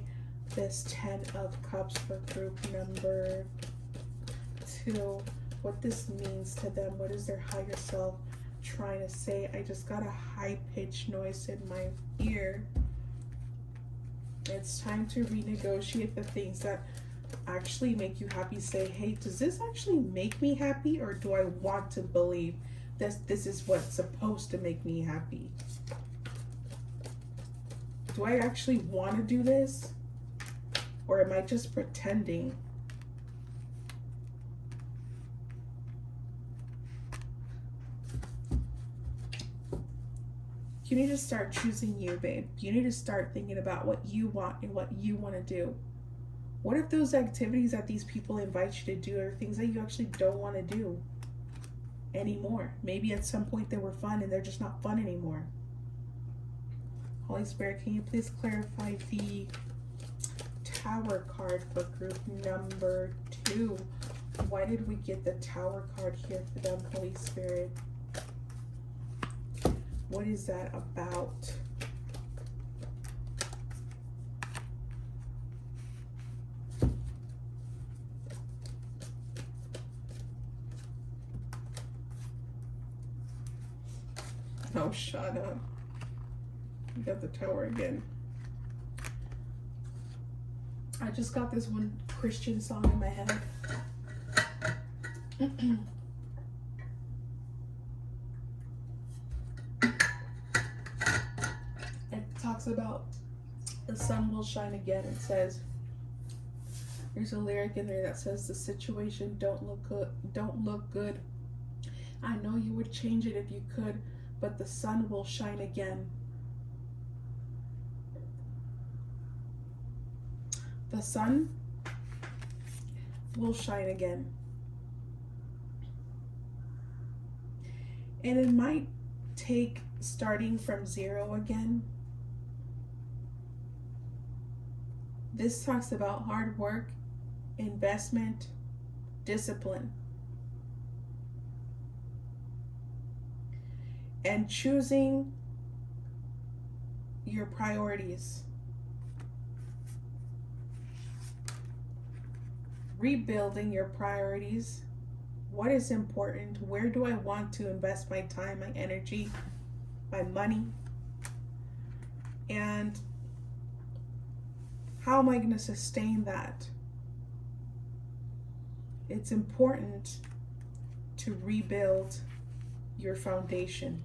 A: this 10 of Cups for group number 2? What this means to them? What is their higher self trying to say? I just got a high-pitched noise in my ear. It's time to renegotiate the things that actually make you happy. Say, hey, does this actually make me happy, or do I want to believe this is what's supposed to make me happy? Do I actually want to do this, or am I just pretending? You need to start choosing you, babe. You need to start thinking about what you want and what you want to do. What if those activities that these people invite you to do are things that you actually don't want to do anymore? Maybe at some point they were fun and they're just not fun anymore. Holy Spirit, can you please clarify the Tower card for group number 2? Why did we get the Tower card here for them, Holy Spirit? What is that about? Oh, shut up. You got the Tower again. I just got this one Christian song in my head. It talks about the sun will shine again. It says, there's a lyric in there that says, the situation don't look good. I know you would change it if you could, but the sun will shine again. The sun will shine again. And it might take starting from zero again. This talks about hard work, investment, discipline, and choosing your priorities. Rebuilding your priorities. What is important? Where do I want to invest my time, my energy, my money? And how am I going to sustain that? It's important to rebuild your foundation.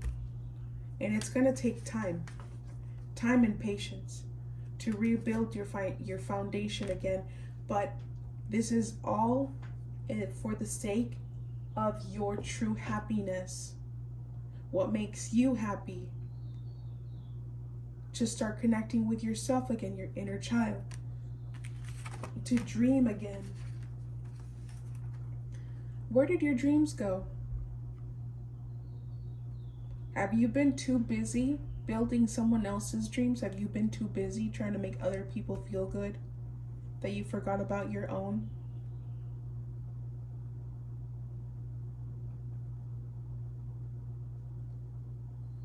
A: And it's going to take time and patience to rebuild your foundation again. But this is all for the sake of your true happiness. What makes you happy? To start connecting with yourself again, your inner child. To dream again. Where did your dreams go? Have you been too busy building someone else's dreams? Have you been too busy trying to make other people feel good that you forgot about your own?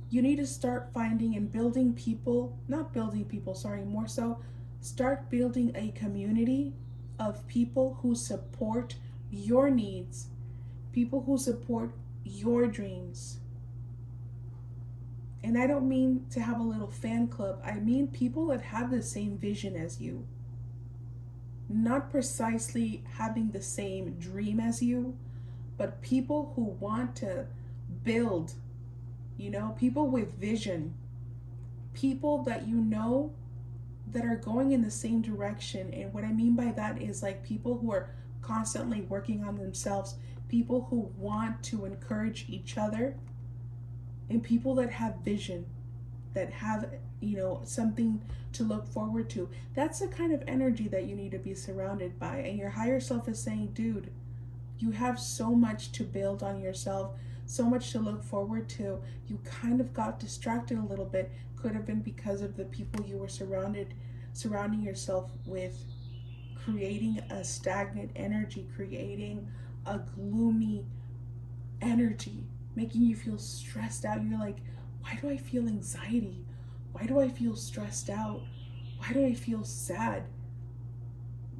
A: You need to start finding and building people, more so start building a community of people who support your needs, people who support your dreams. And I don't mean to have a little fan club. I mean people that have the same vision as you. Not precisely having the same dream as you, but people who want to build, people with vision. People that that are going in the same direction. And what I mean by that is like people who are constantly working on themselves, people who want to encourage each other, and people that have vision, that have, something to look forward to. That's the kind of energy that you need to be surrounded by. And your higher self is saying, dude, you have so much to build on yourself, so much to look forward to. You kind of got distracted a little bit. Could have been because of the people you were surrounding yourself with, creating a stagnant energy, creating a gloomy energy, making you feel stressed out. You're like, why do I feel anxiety? Why do I feel stressed out? Why do I feel sad?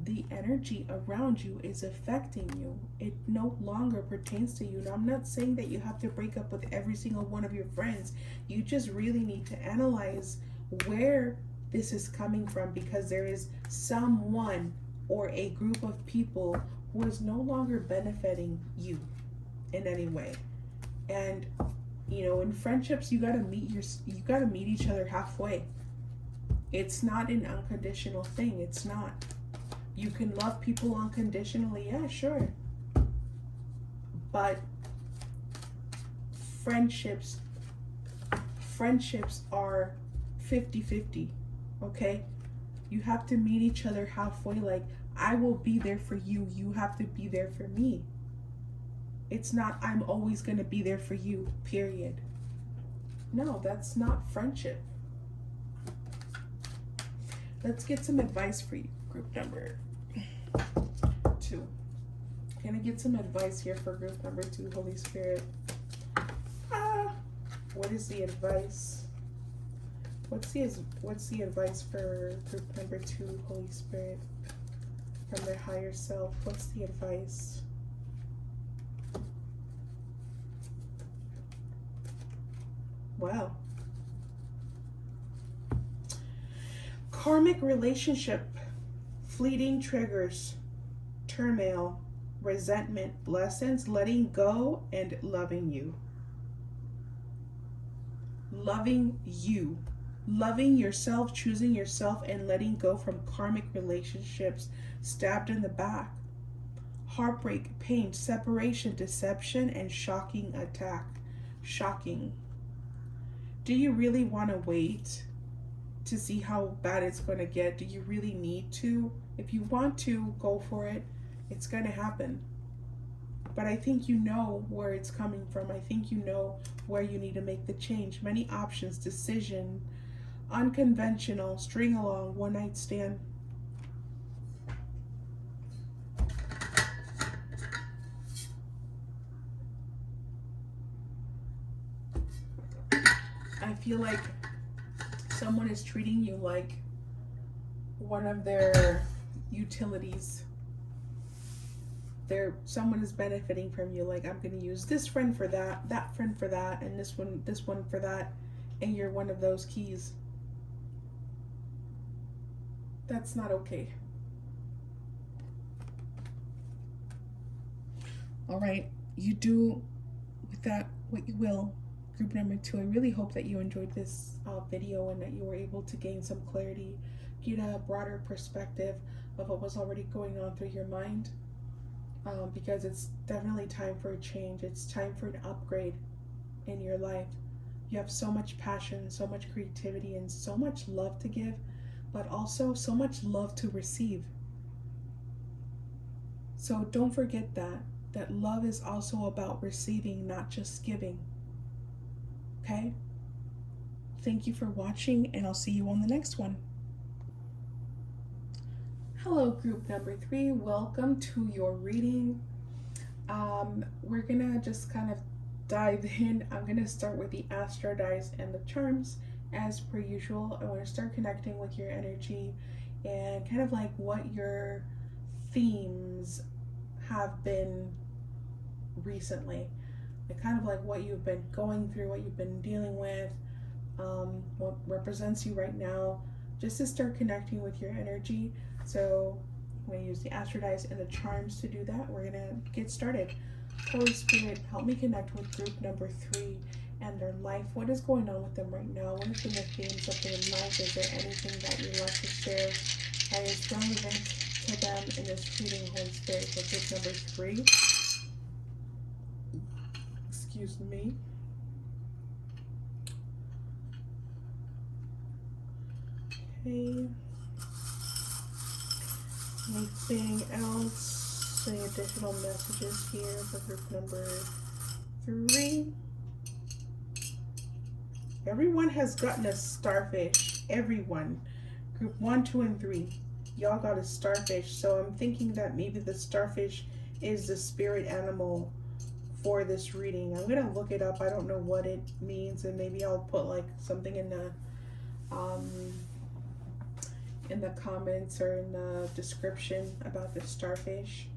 A: The energy around you is affecting you. It no longer pertains to you. Now, I'm not saying that you have to break up with every single one of your friends. You just really need to analyze where this is coming from, because there is someone or a group of people who is no longer benefiting you in any way. And in friendships, you gotta meet each other halfway. It's not an unconditional thing. It's not. You can love people unconditionally, yeah, sure. But friendships are 50-50, okay? You have to meet each other halfway. Like, I will be there for you. You have to be there for me. It's not, I'm always going to be there for you, period. No, that's not friendship. Let's get some advice for you, group number 2. Can I get some advice here for group number 2, Holy Spirit? What is the advice? What's the advice for group number 2, Holy Spirit? From their higher self, what's the advice? Wow. Karmic relationship, fleeting triggers, turmoil, resentment, lessons, letting go, and loving you. Loving you. Loving yourself, choosing yourself, and letting go from karmic relationships, stabbed in the back. Heartbreak, pain, separation, deception, and shocking attack. Shocking. Do you really want to wait to see how bad it's going to get. Do you really need to? If you want to, go for it. It's going to happen. But I think you know where it's coming from. I think you know where you need to make the change. Many options, decision, unconventional, string along, one night stand. I feel like someone is treating you like one of their utilities. Someone is benefiting from you. Like, I'm going to use this friend for that friend for that, and this one for that, and you're one of those keys. That's not okay. All right, you do with that what you will. Group number 2, I really hope that you enjoyed this video and that you were able to gain some clarity, get a broader perspective of what was already going on through your mind, because it's definitely time for a change. It's time for an upgrade in your life. You have so much passion, so much creativity, and so much love to give, but also so much love to receive. So don't forget that love is also about receiving, not just giving. Okay? Thank you for watching, and I'll see you on the next one. Hello, group number 3. Welcome to your reading. We're gonna just kind of dive in. I'm gonna start with the astro dice and the charms. As per usual, I want to start connecting with your energy and kind of like what your themes have been recently. Kind of like what you've been going through, what you've been dealing with, what represents you right now, just to start connecting with your energy. So I'm going to use the astro dice and the charms to do that. We're going to get started. Holy Spirit, help me connect with group number 3 and their life. What is going on with them right now? What have been the themes of their life? Is there anything that you'd like to share that is relevant to them in this reading, Holy Spirit, for group number 3? Excuse me. Okay. Anything else? Any additional messages here for group number 3? Everyone has gotten a starfish. Everyone. Group 1, 2, and 3. Y'all got a starfish. So I'm thinking that maybe the starfish is the spirit animal for this reading. I'm gonna look it up. I don't know what it means, and maybe I'll put like something in the comments or in the description about the starfish.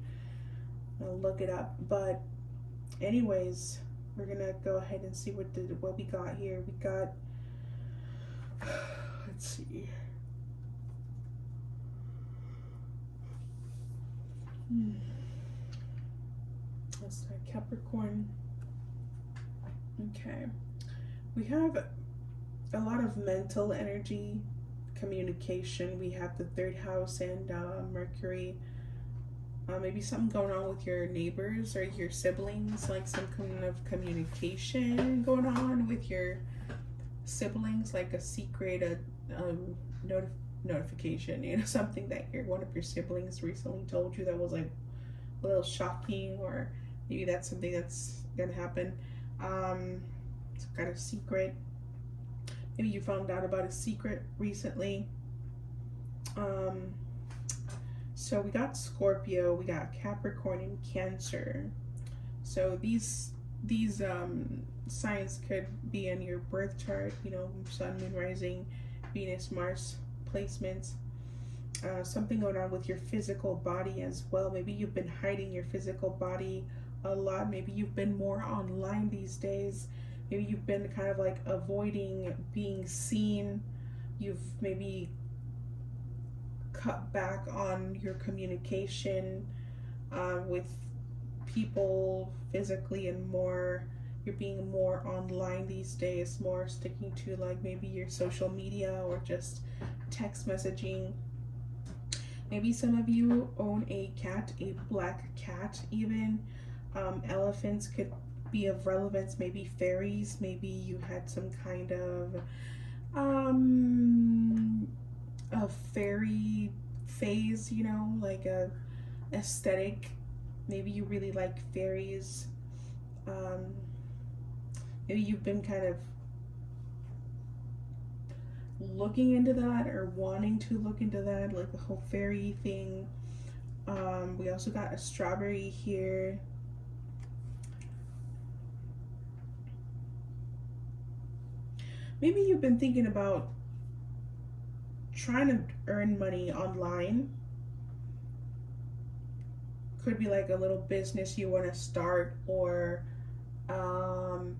A: I'll look it up. But anyways, we're gonna go ahead and see what we got here. We got, let's see. Let's start Capricorn. Okay, we have a lot of mental energy, communication. We have the 3rd house and Mercury. Maybe something going on with your neighbors or your siblings, like some kind of communication going on with your siblings, like a secret, notification, you know, something that one of your siblings recently told you that was like a little shocking, or maybe that's something that's gonna happen. It's kind of secret. Maybe you found out about a secret recently. So we got Scorpio, we got Capricorn, and Cancer. So these signs could be in your birth chart, you know, Sun, Moon, Rising, Venus, Mars placements. Something going on with your physical body as well. Maybe you've been hiding your physical body a lot. Maybe you've been more online these days. Maybe you've been kind of like avoiding being seen. You've maybe cut back on your communication with people physically, and more you're being more online these days, more sticking to like maybe your social media or just text messaging. Maybe some of you own a cat, a black cat even. Elephants could be of relevance, maybe fairies, maybe you had some kind of a fairy phase, you know, like a aesthetic. Maybe you really like fairies. Um, Maybe you've been kind of looking into that or wanting to look into that, like the whole fairy thing. We also got a strawberry here. Maybe you've been thinking about trying to earn money online. Could be like a little business you want to start, or um,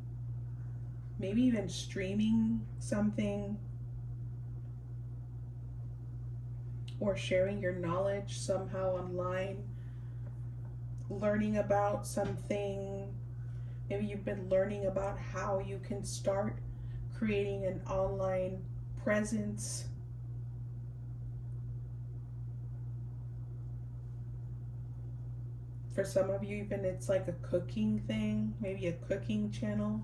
A: maybe even streaming something, or sharing your knowledge somehow online, learning about something. Maybe you've been learning about how you can start creating an online presence. For some of you, even it's like a cooking thing, maybe a cooking channel.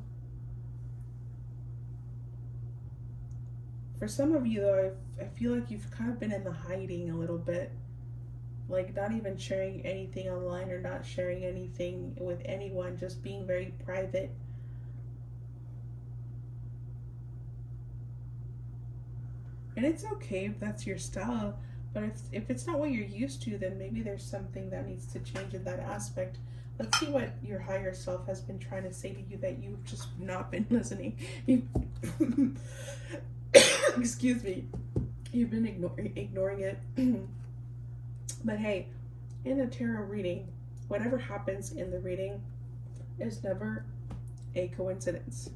A: For some of you, though, I feel like you've kind of been in the hiding a little bit. Like not even sharing anything online or not sharing anything with anyone, just being very private. And it's okay if that's your style, but if it's not what you're used to, then maybe there's something that needs to change in that aspect. Let's see what your higher self has been trying to say to you that you've just not been listening. Excuse me. You've been ignoring it. But hey, in a tarot reading, whatever happens in the reading is never a coincidence.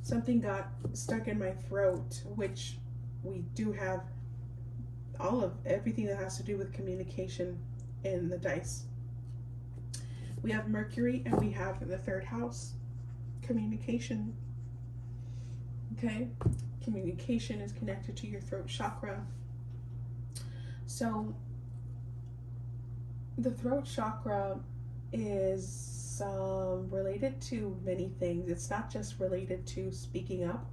A: Something got stuck in my throat, which we do have everything that has to do with communication in the dice. We have Mercury and we have the third house, communication. Okay, communication is connected to your throat chakra. So the throat chakra is related to many things. It's not just related to speaking up.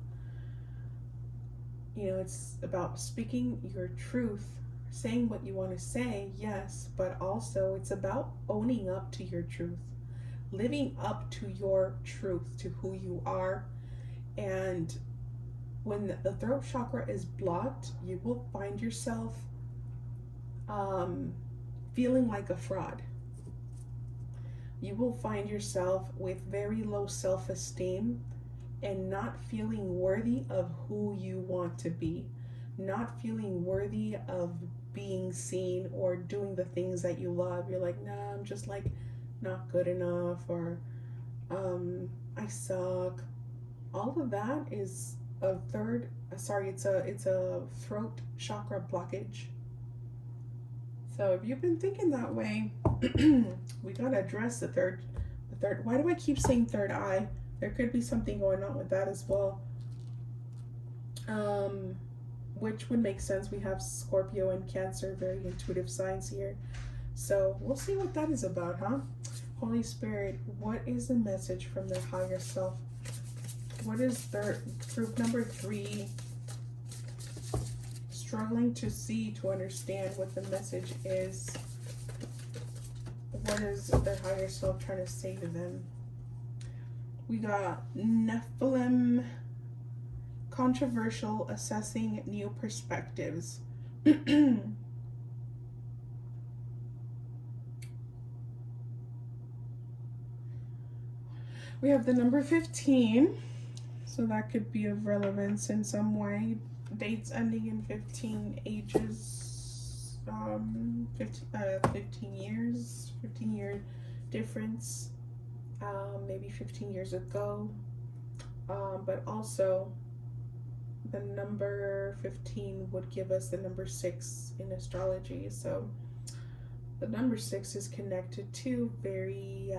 A: You know, it's about speaking your truth, saying what you want to say, yes, but also it's about owning up to your truth, living up to your truth, to who you are. And when the throat chakra is blocked, you will find yourself feeling like a fraud. You will find yourself with very low self-esteem and not feeling worthy of who you want to be, not feeling worthy of being seen or doing the things that you love. You're like, nah, I'm just like not good enough, or I suck. All of that is it's a throat chakra blockage. So if you've been thinking that way, we gotta address the third. Why do I keep saying third eye? There could be something going on with that as well. Which would make sense. We have Scorpio and Cancer, very intuitive signs here. So we'll see what that is about, huh? Holy Spirit, what is the message from their higher self? What is group number 3? Struggling to see, to understand what the message is. What is their higher self trying to say to them? We got Nephilim, controversial, assessing new perspectives. We have the number 15, so that could be of relevance in some way. Dates ending in 15 ages, 15 years, 15-year difference, maybe 15 years ago, but also the number 15 would give us the number 6 in astrology. So the number 6 is connected to very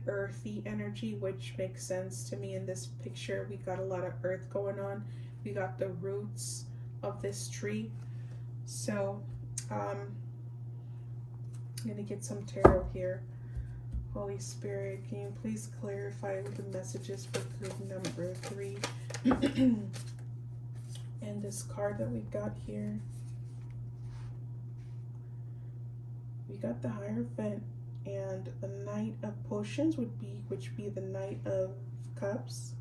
A: earthy energy, which makes sense to me in this picture. We got a lot of earth going on. We got the roots of this tree. So I'm gonna get some tarot here. Holy Spirit, can you please clarify the messages for group number 3? And this card that we've got here, we got the Hierophant and the Knight of Potions, which be the Knight of Cups,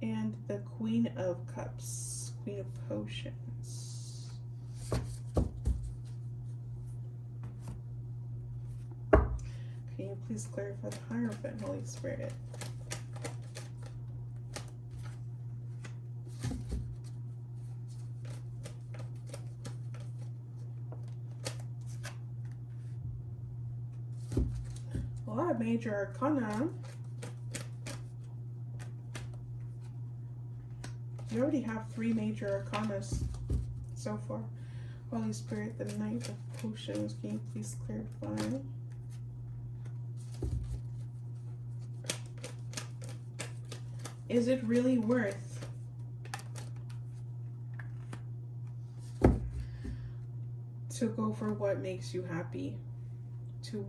A: and the Queen of Cups, Queen of Potions. Can you please clarify the Hierophant, Holy Spirit? A lot of major arcana. You already have 3 major arcanas so far. Holy Spirit, the Knight of Potions, can you please clarify? Is it really worth to go for what makes you happy? To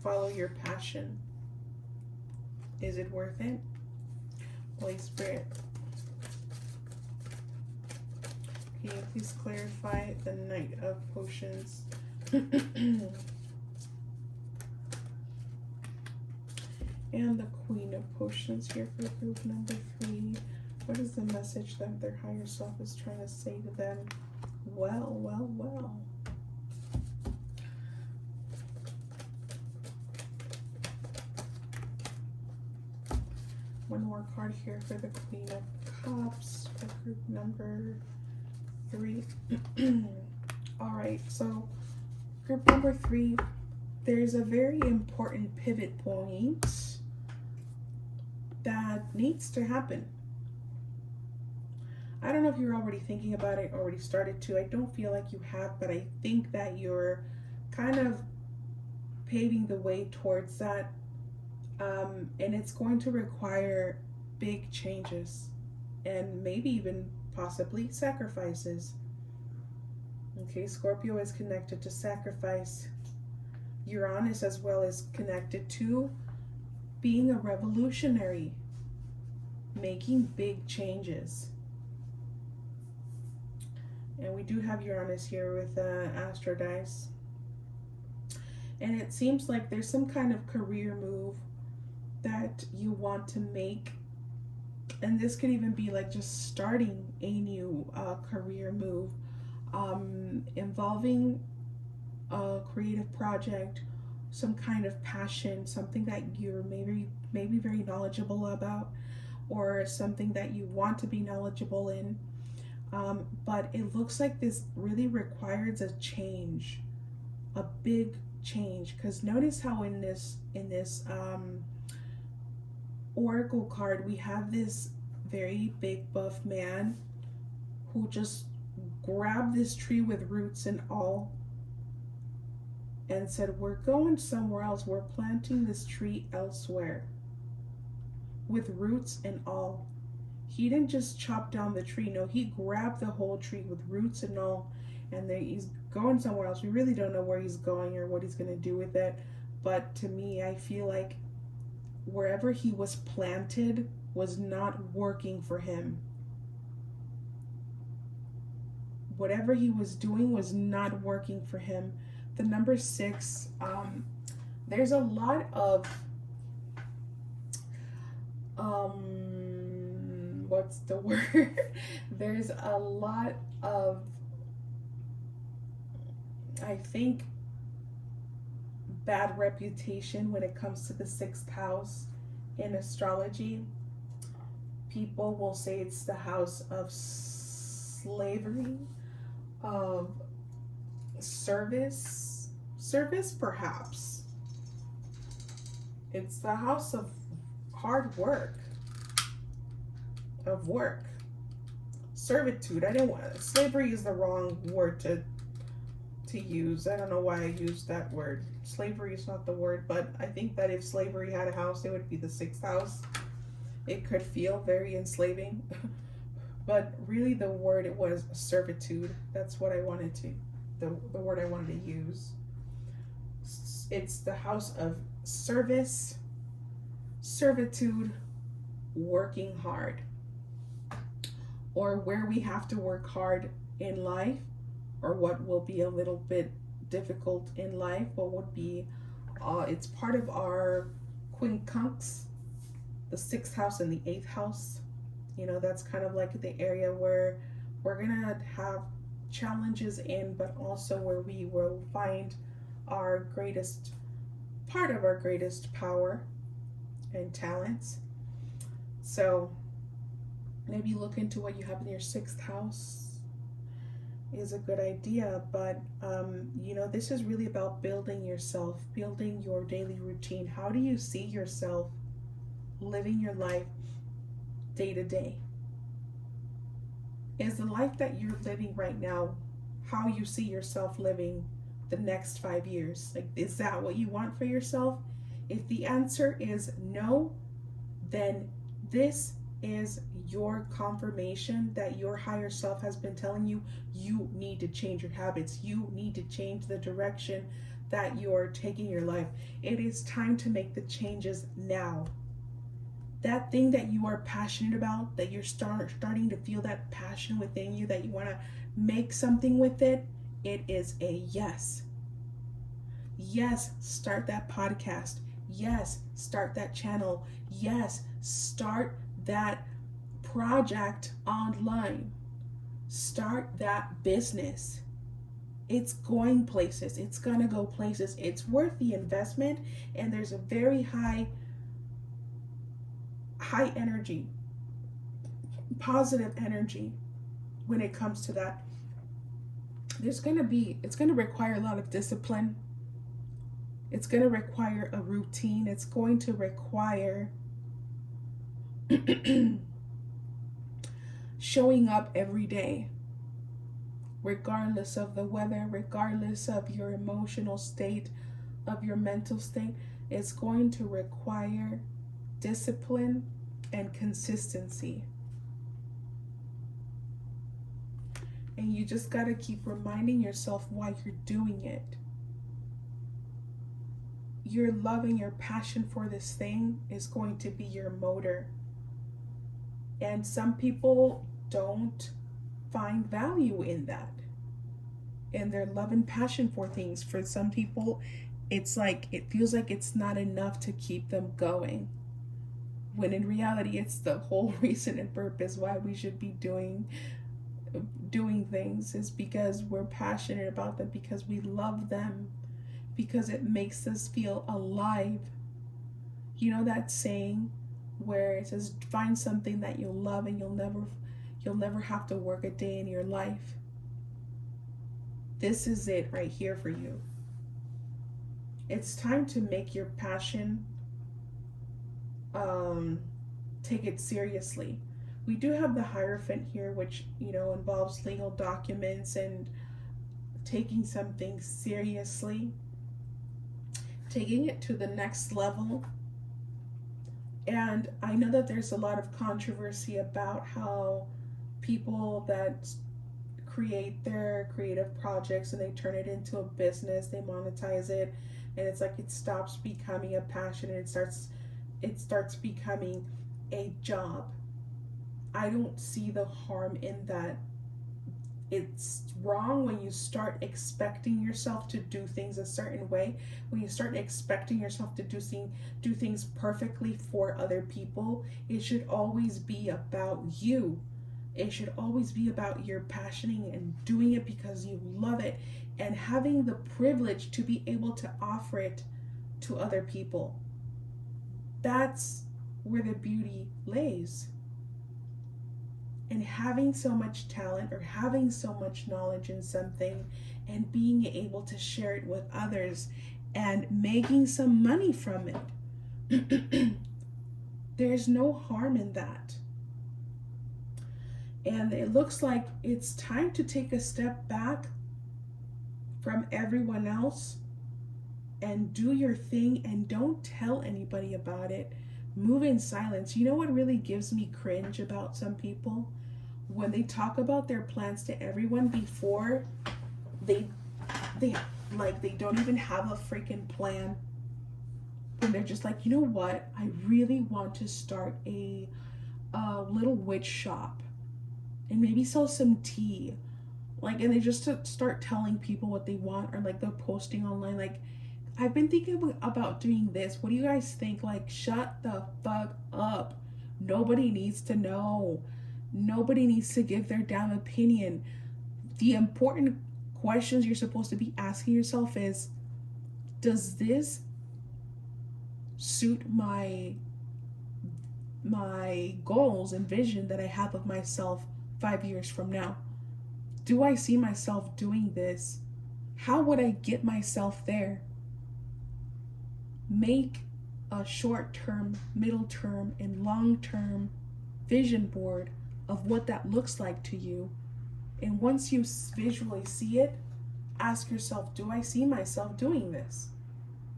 A: follow your passion? Is it worth it? Holy Spirit, can you please clarify the Knight of Potions? And the Queen of Potions here for group number 3. What is the message that their higher self is trying to say to them? Well, well, well. One more card here for the Queen of Cups for group number 3. Alright, so group number 3, there's a very important pivot point that needs to happen. I don't know if you're already thinking about it, already started to. I don't feel like you have, but I think that you're kind of paving the way towards that. And it's going to require big changes and maybe even possibly sacrifices. Okay, Scorpio is connected to sacrifice. Uranus as well is connected to being a revolutionary, making big changes. And we do have Uranus here with Astro Dice. And it seems like there's some kind of career move that you want to make. And this could even be like just starting a new career move involving a creative project, some kind of passion, something that you're maybe very knowledgeable about, or something that you want to be knowledgeable in. But it looks like this really requires a change, a big change. Because notice how in this Oracle card we have this very big buff man who just grabbed this tree with roots and all and said, we're going somewhere else, we're planting this tree elsewhere with roots and all. He didn't just chop down the tree, no, he grabbed the whole tree with roots and all, and then he's going somewhere else. We really don't know where he's going or what he's going to do with it, but to me, I feel like wherever he was planted was not working for him. Whatever he was doing was not working for him. The number 6, there's a lot of what's the word? There's a lot of, I think, bad reputation when it comes to the 6th house in astrology. People will say it's the house of slavery, of service perhaps. It's the house of hard work, of work, servitude. I don't want, slavery is the wrong word to use. I don't know why I used that word. Slavery is not the word, but I think that if slavery had a house, it would be the 6th house. It could feel very enslaving, but really the word, it was servitude. That's what I wanted to, the word I wanted to use. It's the house of service, servitude, working hard. or where we have to work hard in life, or what will be a little bit difficult in life, what would be it's part of our quincunx, the sixth house and the eighth house. You know, that's kind of like the area where we're gonna have challenges in, but also where we will find our greatest part of our greatest power and talents. So maybe look into what you have in your sixth house is a good idea. But you know, this is really about building yourself, building your daily routine. How do you see yourself living your life day to day? Is the life that you're living right now how you see yourself living the next 5 years? Like, is that what you want for yourself? If the answer is no, then this is your confirmation that your higher self has been telling you you need to change your habits. You need to change the direction that you're taking your life. It is time to make the changes now. That thing that you are passionate about, that you're starting to feel that passion within you, that you want to make something with it, it is a yes. Yes, start that podcast. Yes, start that channel. Yes, start that project online. Start that business. It's going places. It's gonna go places. It's worth the investment, and there's a very high energy, positive energy when it comes to that. It's going to require a lot of discipline. It's going to require a routine. It's going to require showing up every day, regardless of the weather, regardless of your emotional state, of your mental state. It's going to require discipline and consistency. And you just got to keep reminding yourself why you're doing it. Your love and your passion for this thing is going to be your motor. And some people don't find value in that, in their love and passion for things. For some people, it's like, it feels like it's not enough to keep them going, when in reality it's the whole reason and purpose why we should be doing things, is because we're passionate about them, because we love them, because it makes us feel alive. You know that saying where it says, find something that you'll love and you'll never have to work a day in your life. This is it right here for you. It's time to make your passion take it seriously. We do have the Hierophant here, which, you know, involves legal documents and taking something seriously, taking it to the next level. And I know that there's a lot of controversy about how people that create their creative projects and they turn it into a business, they monetize it, and it's like it stops becoming a passion and it starts becoming a job. I don't see the harm in that. It's wrong when you start expecting yourself to do things a certain way, when you start expecting yourself to do things perfectly for other people. It should always be about you. It should always be about your passioning and doing it because you love it, and having the privilege to be able to offer it to other people. That's where the beauty lays. And having so much talent or having so much knowledge in something and being able to share it with others and making some money from it. There's no harm in that. And it looks like it's time to take a step back from everyone else and do your thing, and don't tell anybody about it. Move in silence. You know what really gives me cringe about some people? When they talk about their plans to everyone before they don't even have a freaking plan. When they're just like, you know what? I really want to start a little witch shop. and maybe sell some tea. Like, and they just start telling people what they want, or like they're posting online, like, I've been thinking about doing this. What do you guys think? Like, shut the fuck up. Nobody needs to know. Nobody needs to give their damn opinion. The important questions you're supposed to be asking yourself is, does this suit my goals and vision that I have of myself 5 years from now? Do I see myself doing this? How would I get myself there? Make a short term, middle term, and long term vision board of what that looks like to you. And once you visually see it, ask yourself, do I see myself doing this?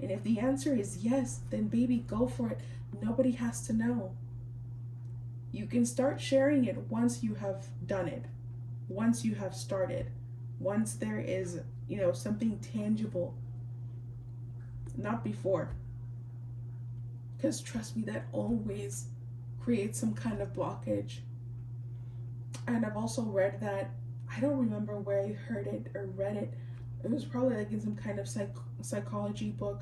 A: And if the answer is yes, then baby, go for it. Nobody has to know. You can start sharing it once you have done it, once you have started, once there is, something tangible, not before. Because trust me, that always creates some kind of blockage. And I've also read that, I don't remember where I heard it or read it. It was probably like in some kind of psychology book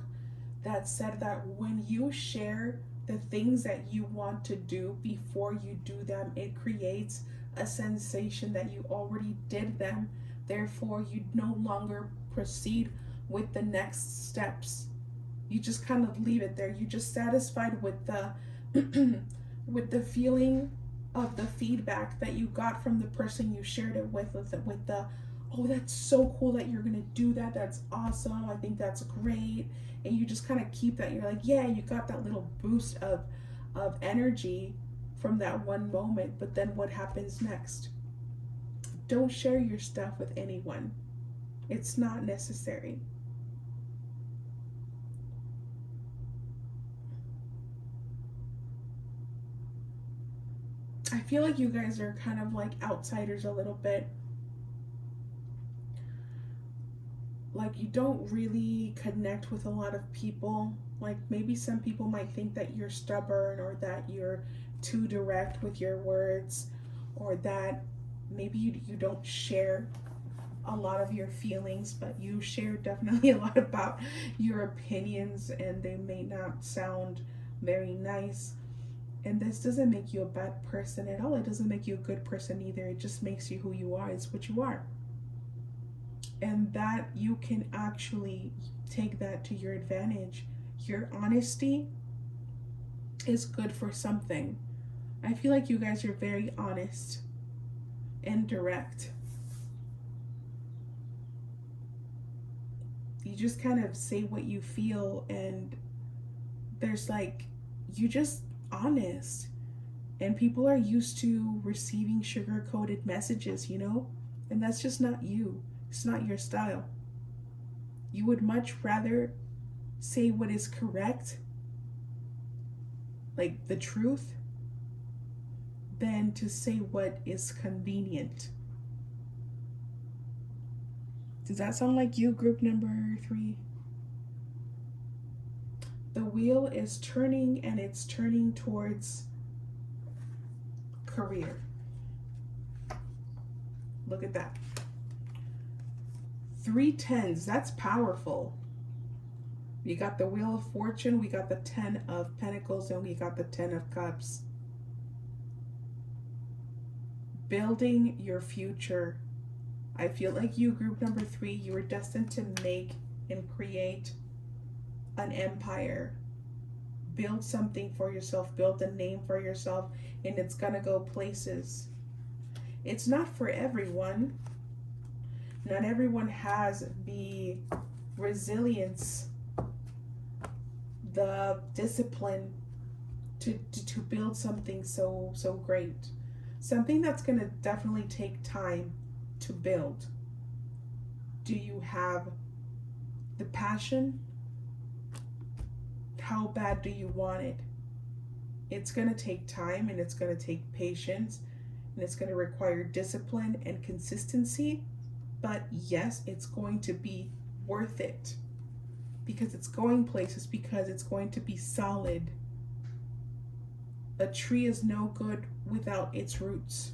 A: that said that when you share the things that you want to do before you do them, it creates a sensation that you already did them. Therefore, you no longer proceed with the next steps. You just kind of leave it there. You're just satisfied with the with the feeling of the feedback that you got from the person you shared it with the, oh, that's so cool that you're gonna do that. That's awesome. I think that's great. And you just kind of keep that. You're like, yeah, you got that little boost of energy from that one moment. But then what happens next? Don't share your stuff with anyone. It's not necessary. I feel like you guys are kind of like outsiders a little bit. Like, you don't really connect with a lot of people. Like, maybe some people might think that you're stubborn, or that you're too direct with your words, or that maybe you don't share a lot of your feelings, but you share definitely a lot about your opinions, and they may not sound very nice. And this doesn't make you a bad person at all. It doesn't make you a good person either. It just makes you who you are. It's what you are. And that you can actually take that to your advantage. Your honesty is good for something. I feel like you guys are very honest and direct. You just kind of say what you feel, and there's like, you just honest. And people are used to receiving sugar-coated messages, and that's just not you. It's not your style. You would much rather say what is correct, like the truth, than to say what is convenient. Does that sound like you, group number 3? The wheel is turning, and it's turning towards career. Look at that. 3 tens, that's powerful. We got the Wheel of Fortune, we got the 10 of Pentacles, and we got the 10 of Cups. Building your future. I feel like you, group number 3, you were destined to make and create an empire. Build something for yourself, build a name for yourself, and it's gonna go places. It's not for everyone. Not everyone has the resilience, the discipline to build something so great. Something that's gonna definitely take time to build. Do you have the passion? How bad do you want it? It's going to take time, and it's going to take patience, and it's going to require discipline and consistency. But yes, it's going to be worth it, because it's going places, because it's going to be solid. A tree is no good without its roots.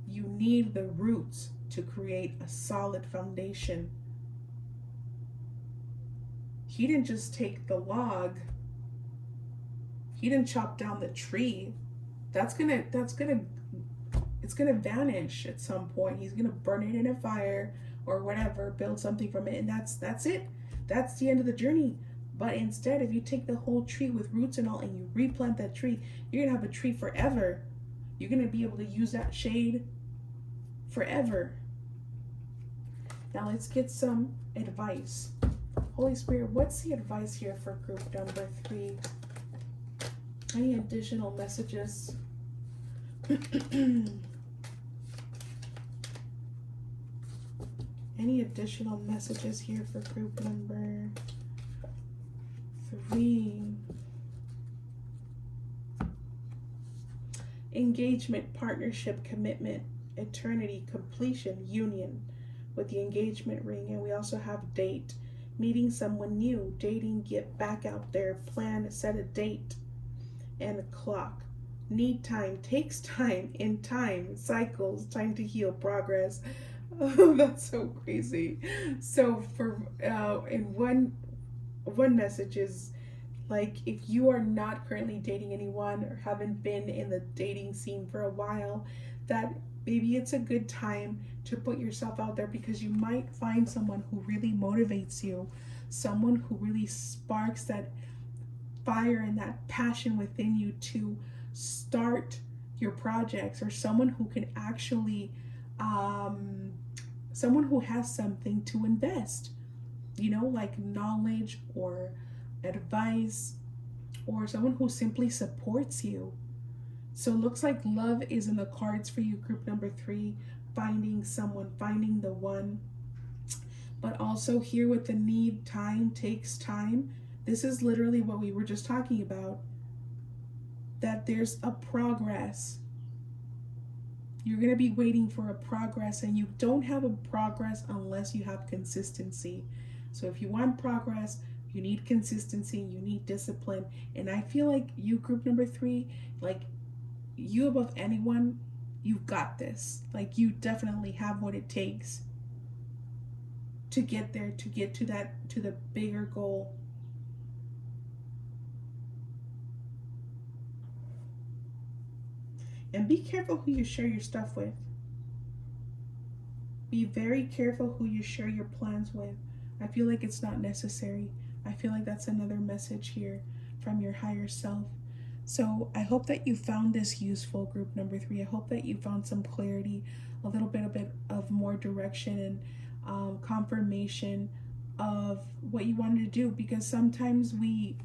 A: You need the roots to create a solid foundation. He didn't just take the log. He didn't chop down the tree. It's gonna vanish at some point. He's gonna burn it in a fire or whatever, build something from it, and that's it. That's the end of the journey. But instead, if you take the whole tree with roots and all and you replant that tree, you're gonna have a tree forever. You're gonna be able to use that shade forever. Now let's get some advice. Holy Spirit, what's the advice here for group number 3? Any additional messages? Any additional messages here for group number 3? Engagement, partnership, commitment, eternity, completion, union with the engagement ring. And we also have date, meeting someone new, dating, get back out there, plan, set a date, and a clock. Need time, takes time, in time, cycles, time to heal, progress. Oh, that's so crazy. So for in one message is like, if you are not currently dating anyone or haven't been in the dating scene for a while, that maybe it's a good time to put yourself out there, because you might find someone who really motivates you, someone who really sparks that fire and that passion within you to start your projects, or someone who can actually someone who has something to invest, like knowledge or advice, or someone who simply supports you. So it looks like love is in the cards for you, group number 3, finding someone, finding the one. But also here with the need, time takes time. This is literally what we were just talking about, that there's a progress. You're going to be waiting for a progress, and you don't have a progress unless you have consistency. So if you want progress, you need consistency, you need discipline. And I feel like you, group number 3, like you above anyone, you've got this. Like you definitely have what it takes to get there, to get to the bigger goal. And be careful who you share your stuff with. Be very careful who you share your plans with. I feel like it's not necessary. I feel like that's another message here from your higher self. So I hope that you found this useful, group number 3. I hope that you found some clarity, a little bit of more direction and confirmation of what you wanted to do, because sometimes we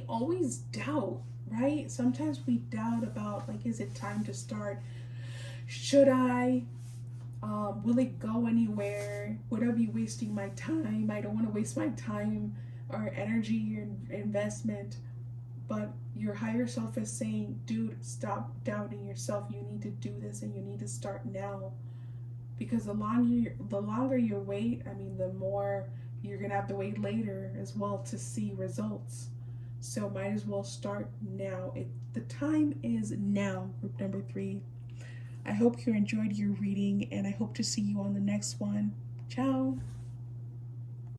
A: always doubt, right? Sometimes we doubt about, like, is it time to start? Should I? Will it go anywhere? Would I be wasting my time? I don't want to waste my time or energy or investment. But your higher self is saying, dude, stop doubting yourself. You need to do this, and you need to start now. Because the longer you wait, the more you're going to have to wait later as well to see results. So might as well start now. The time is now, group number 3. I hope you enjoyed your reading, and I hope to see you on the next one. Ciao.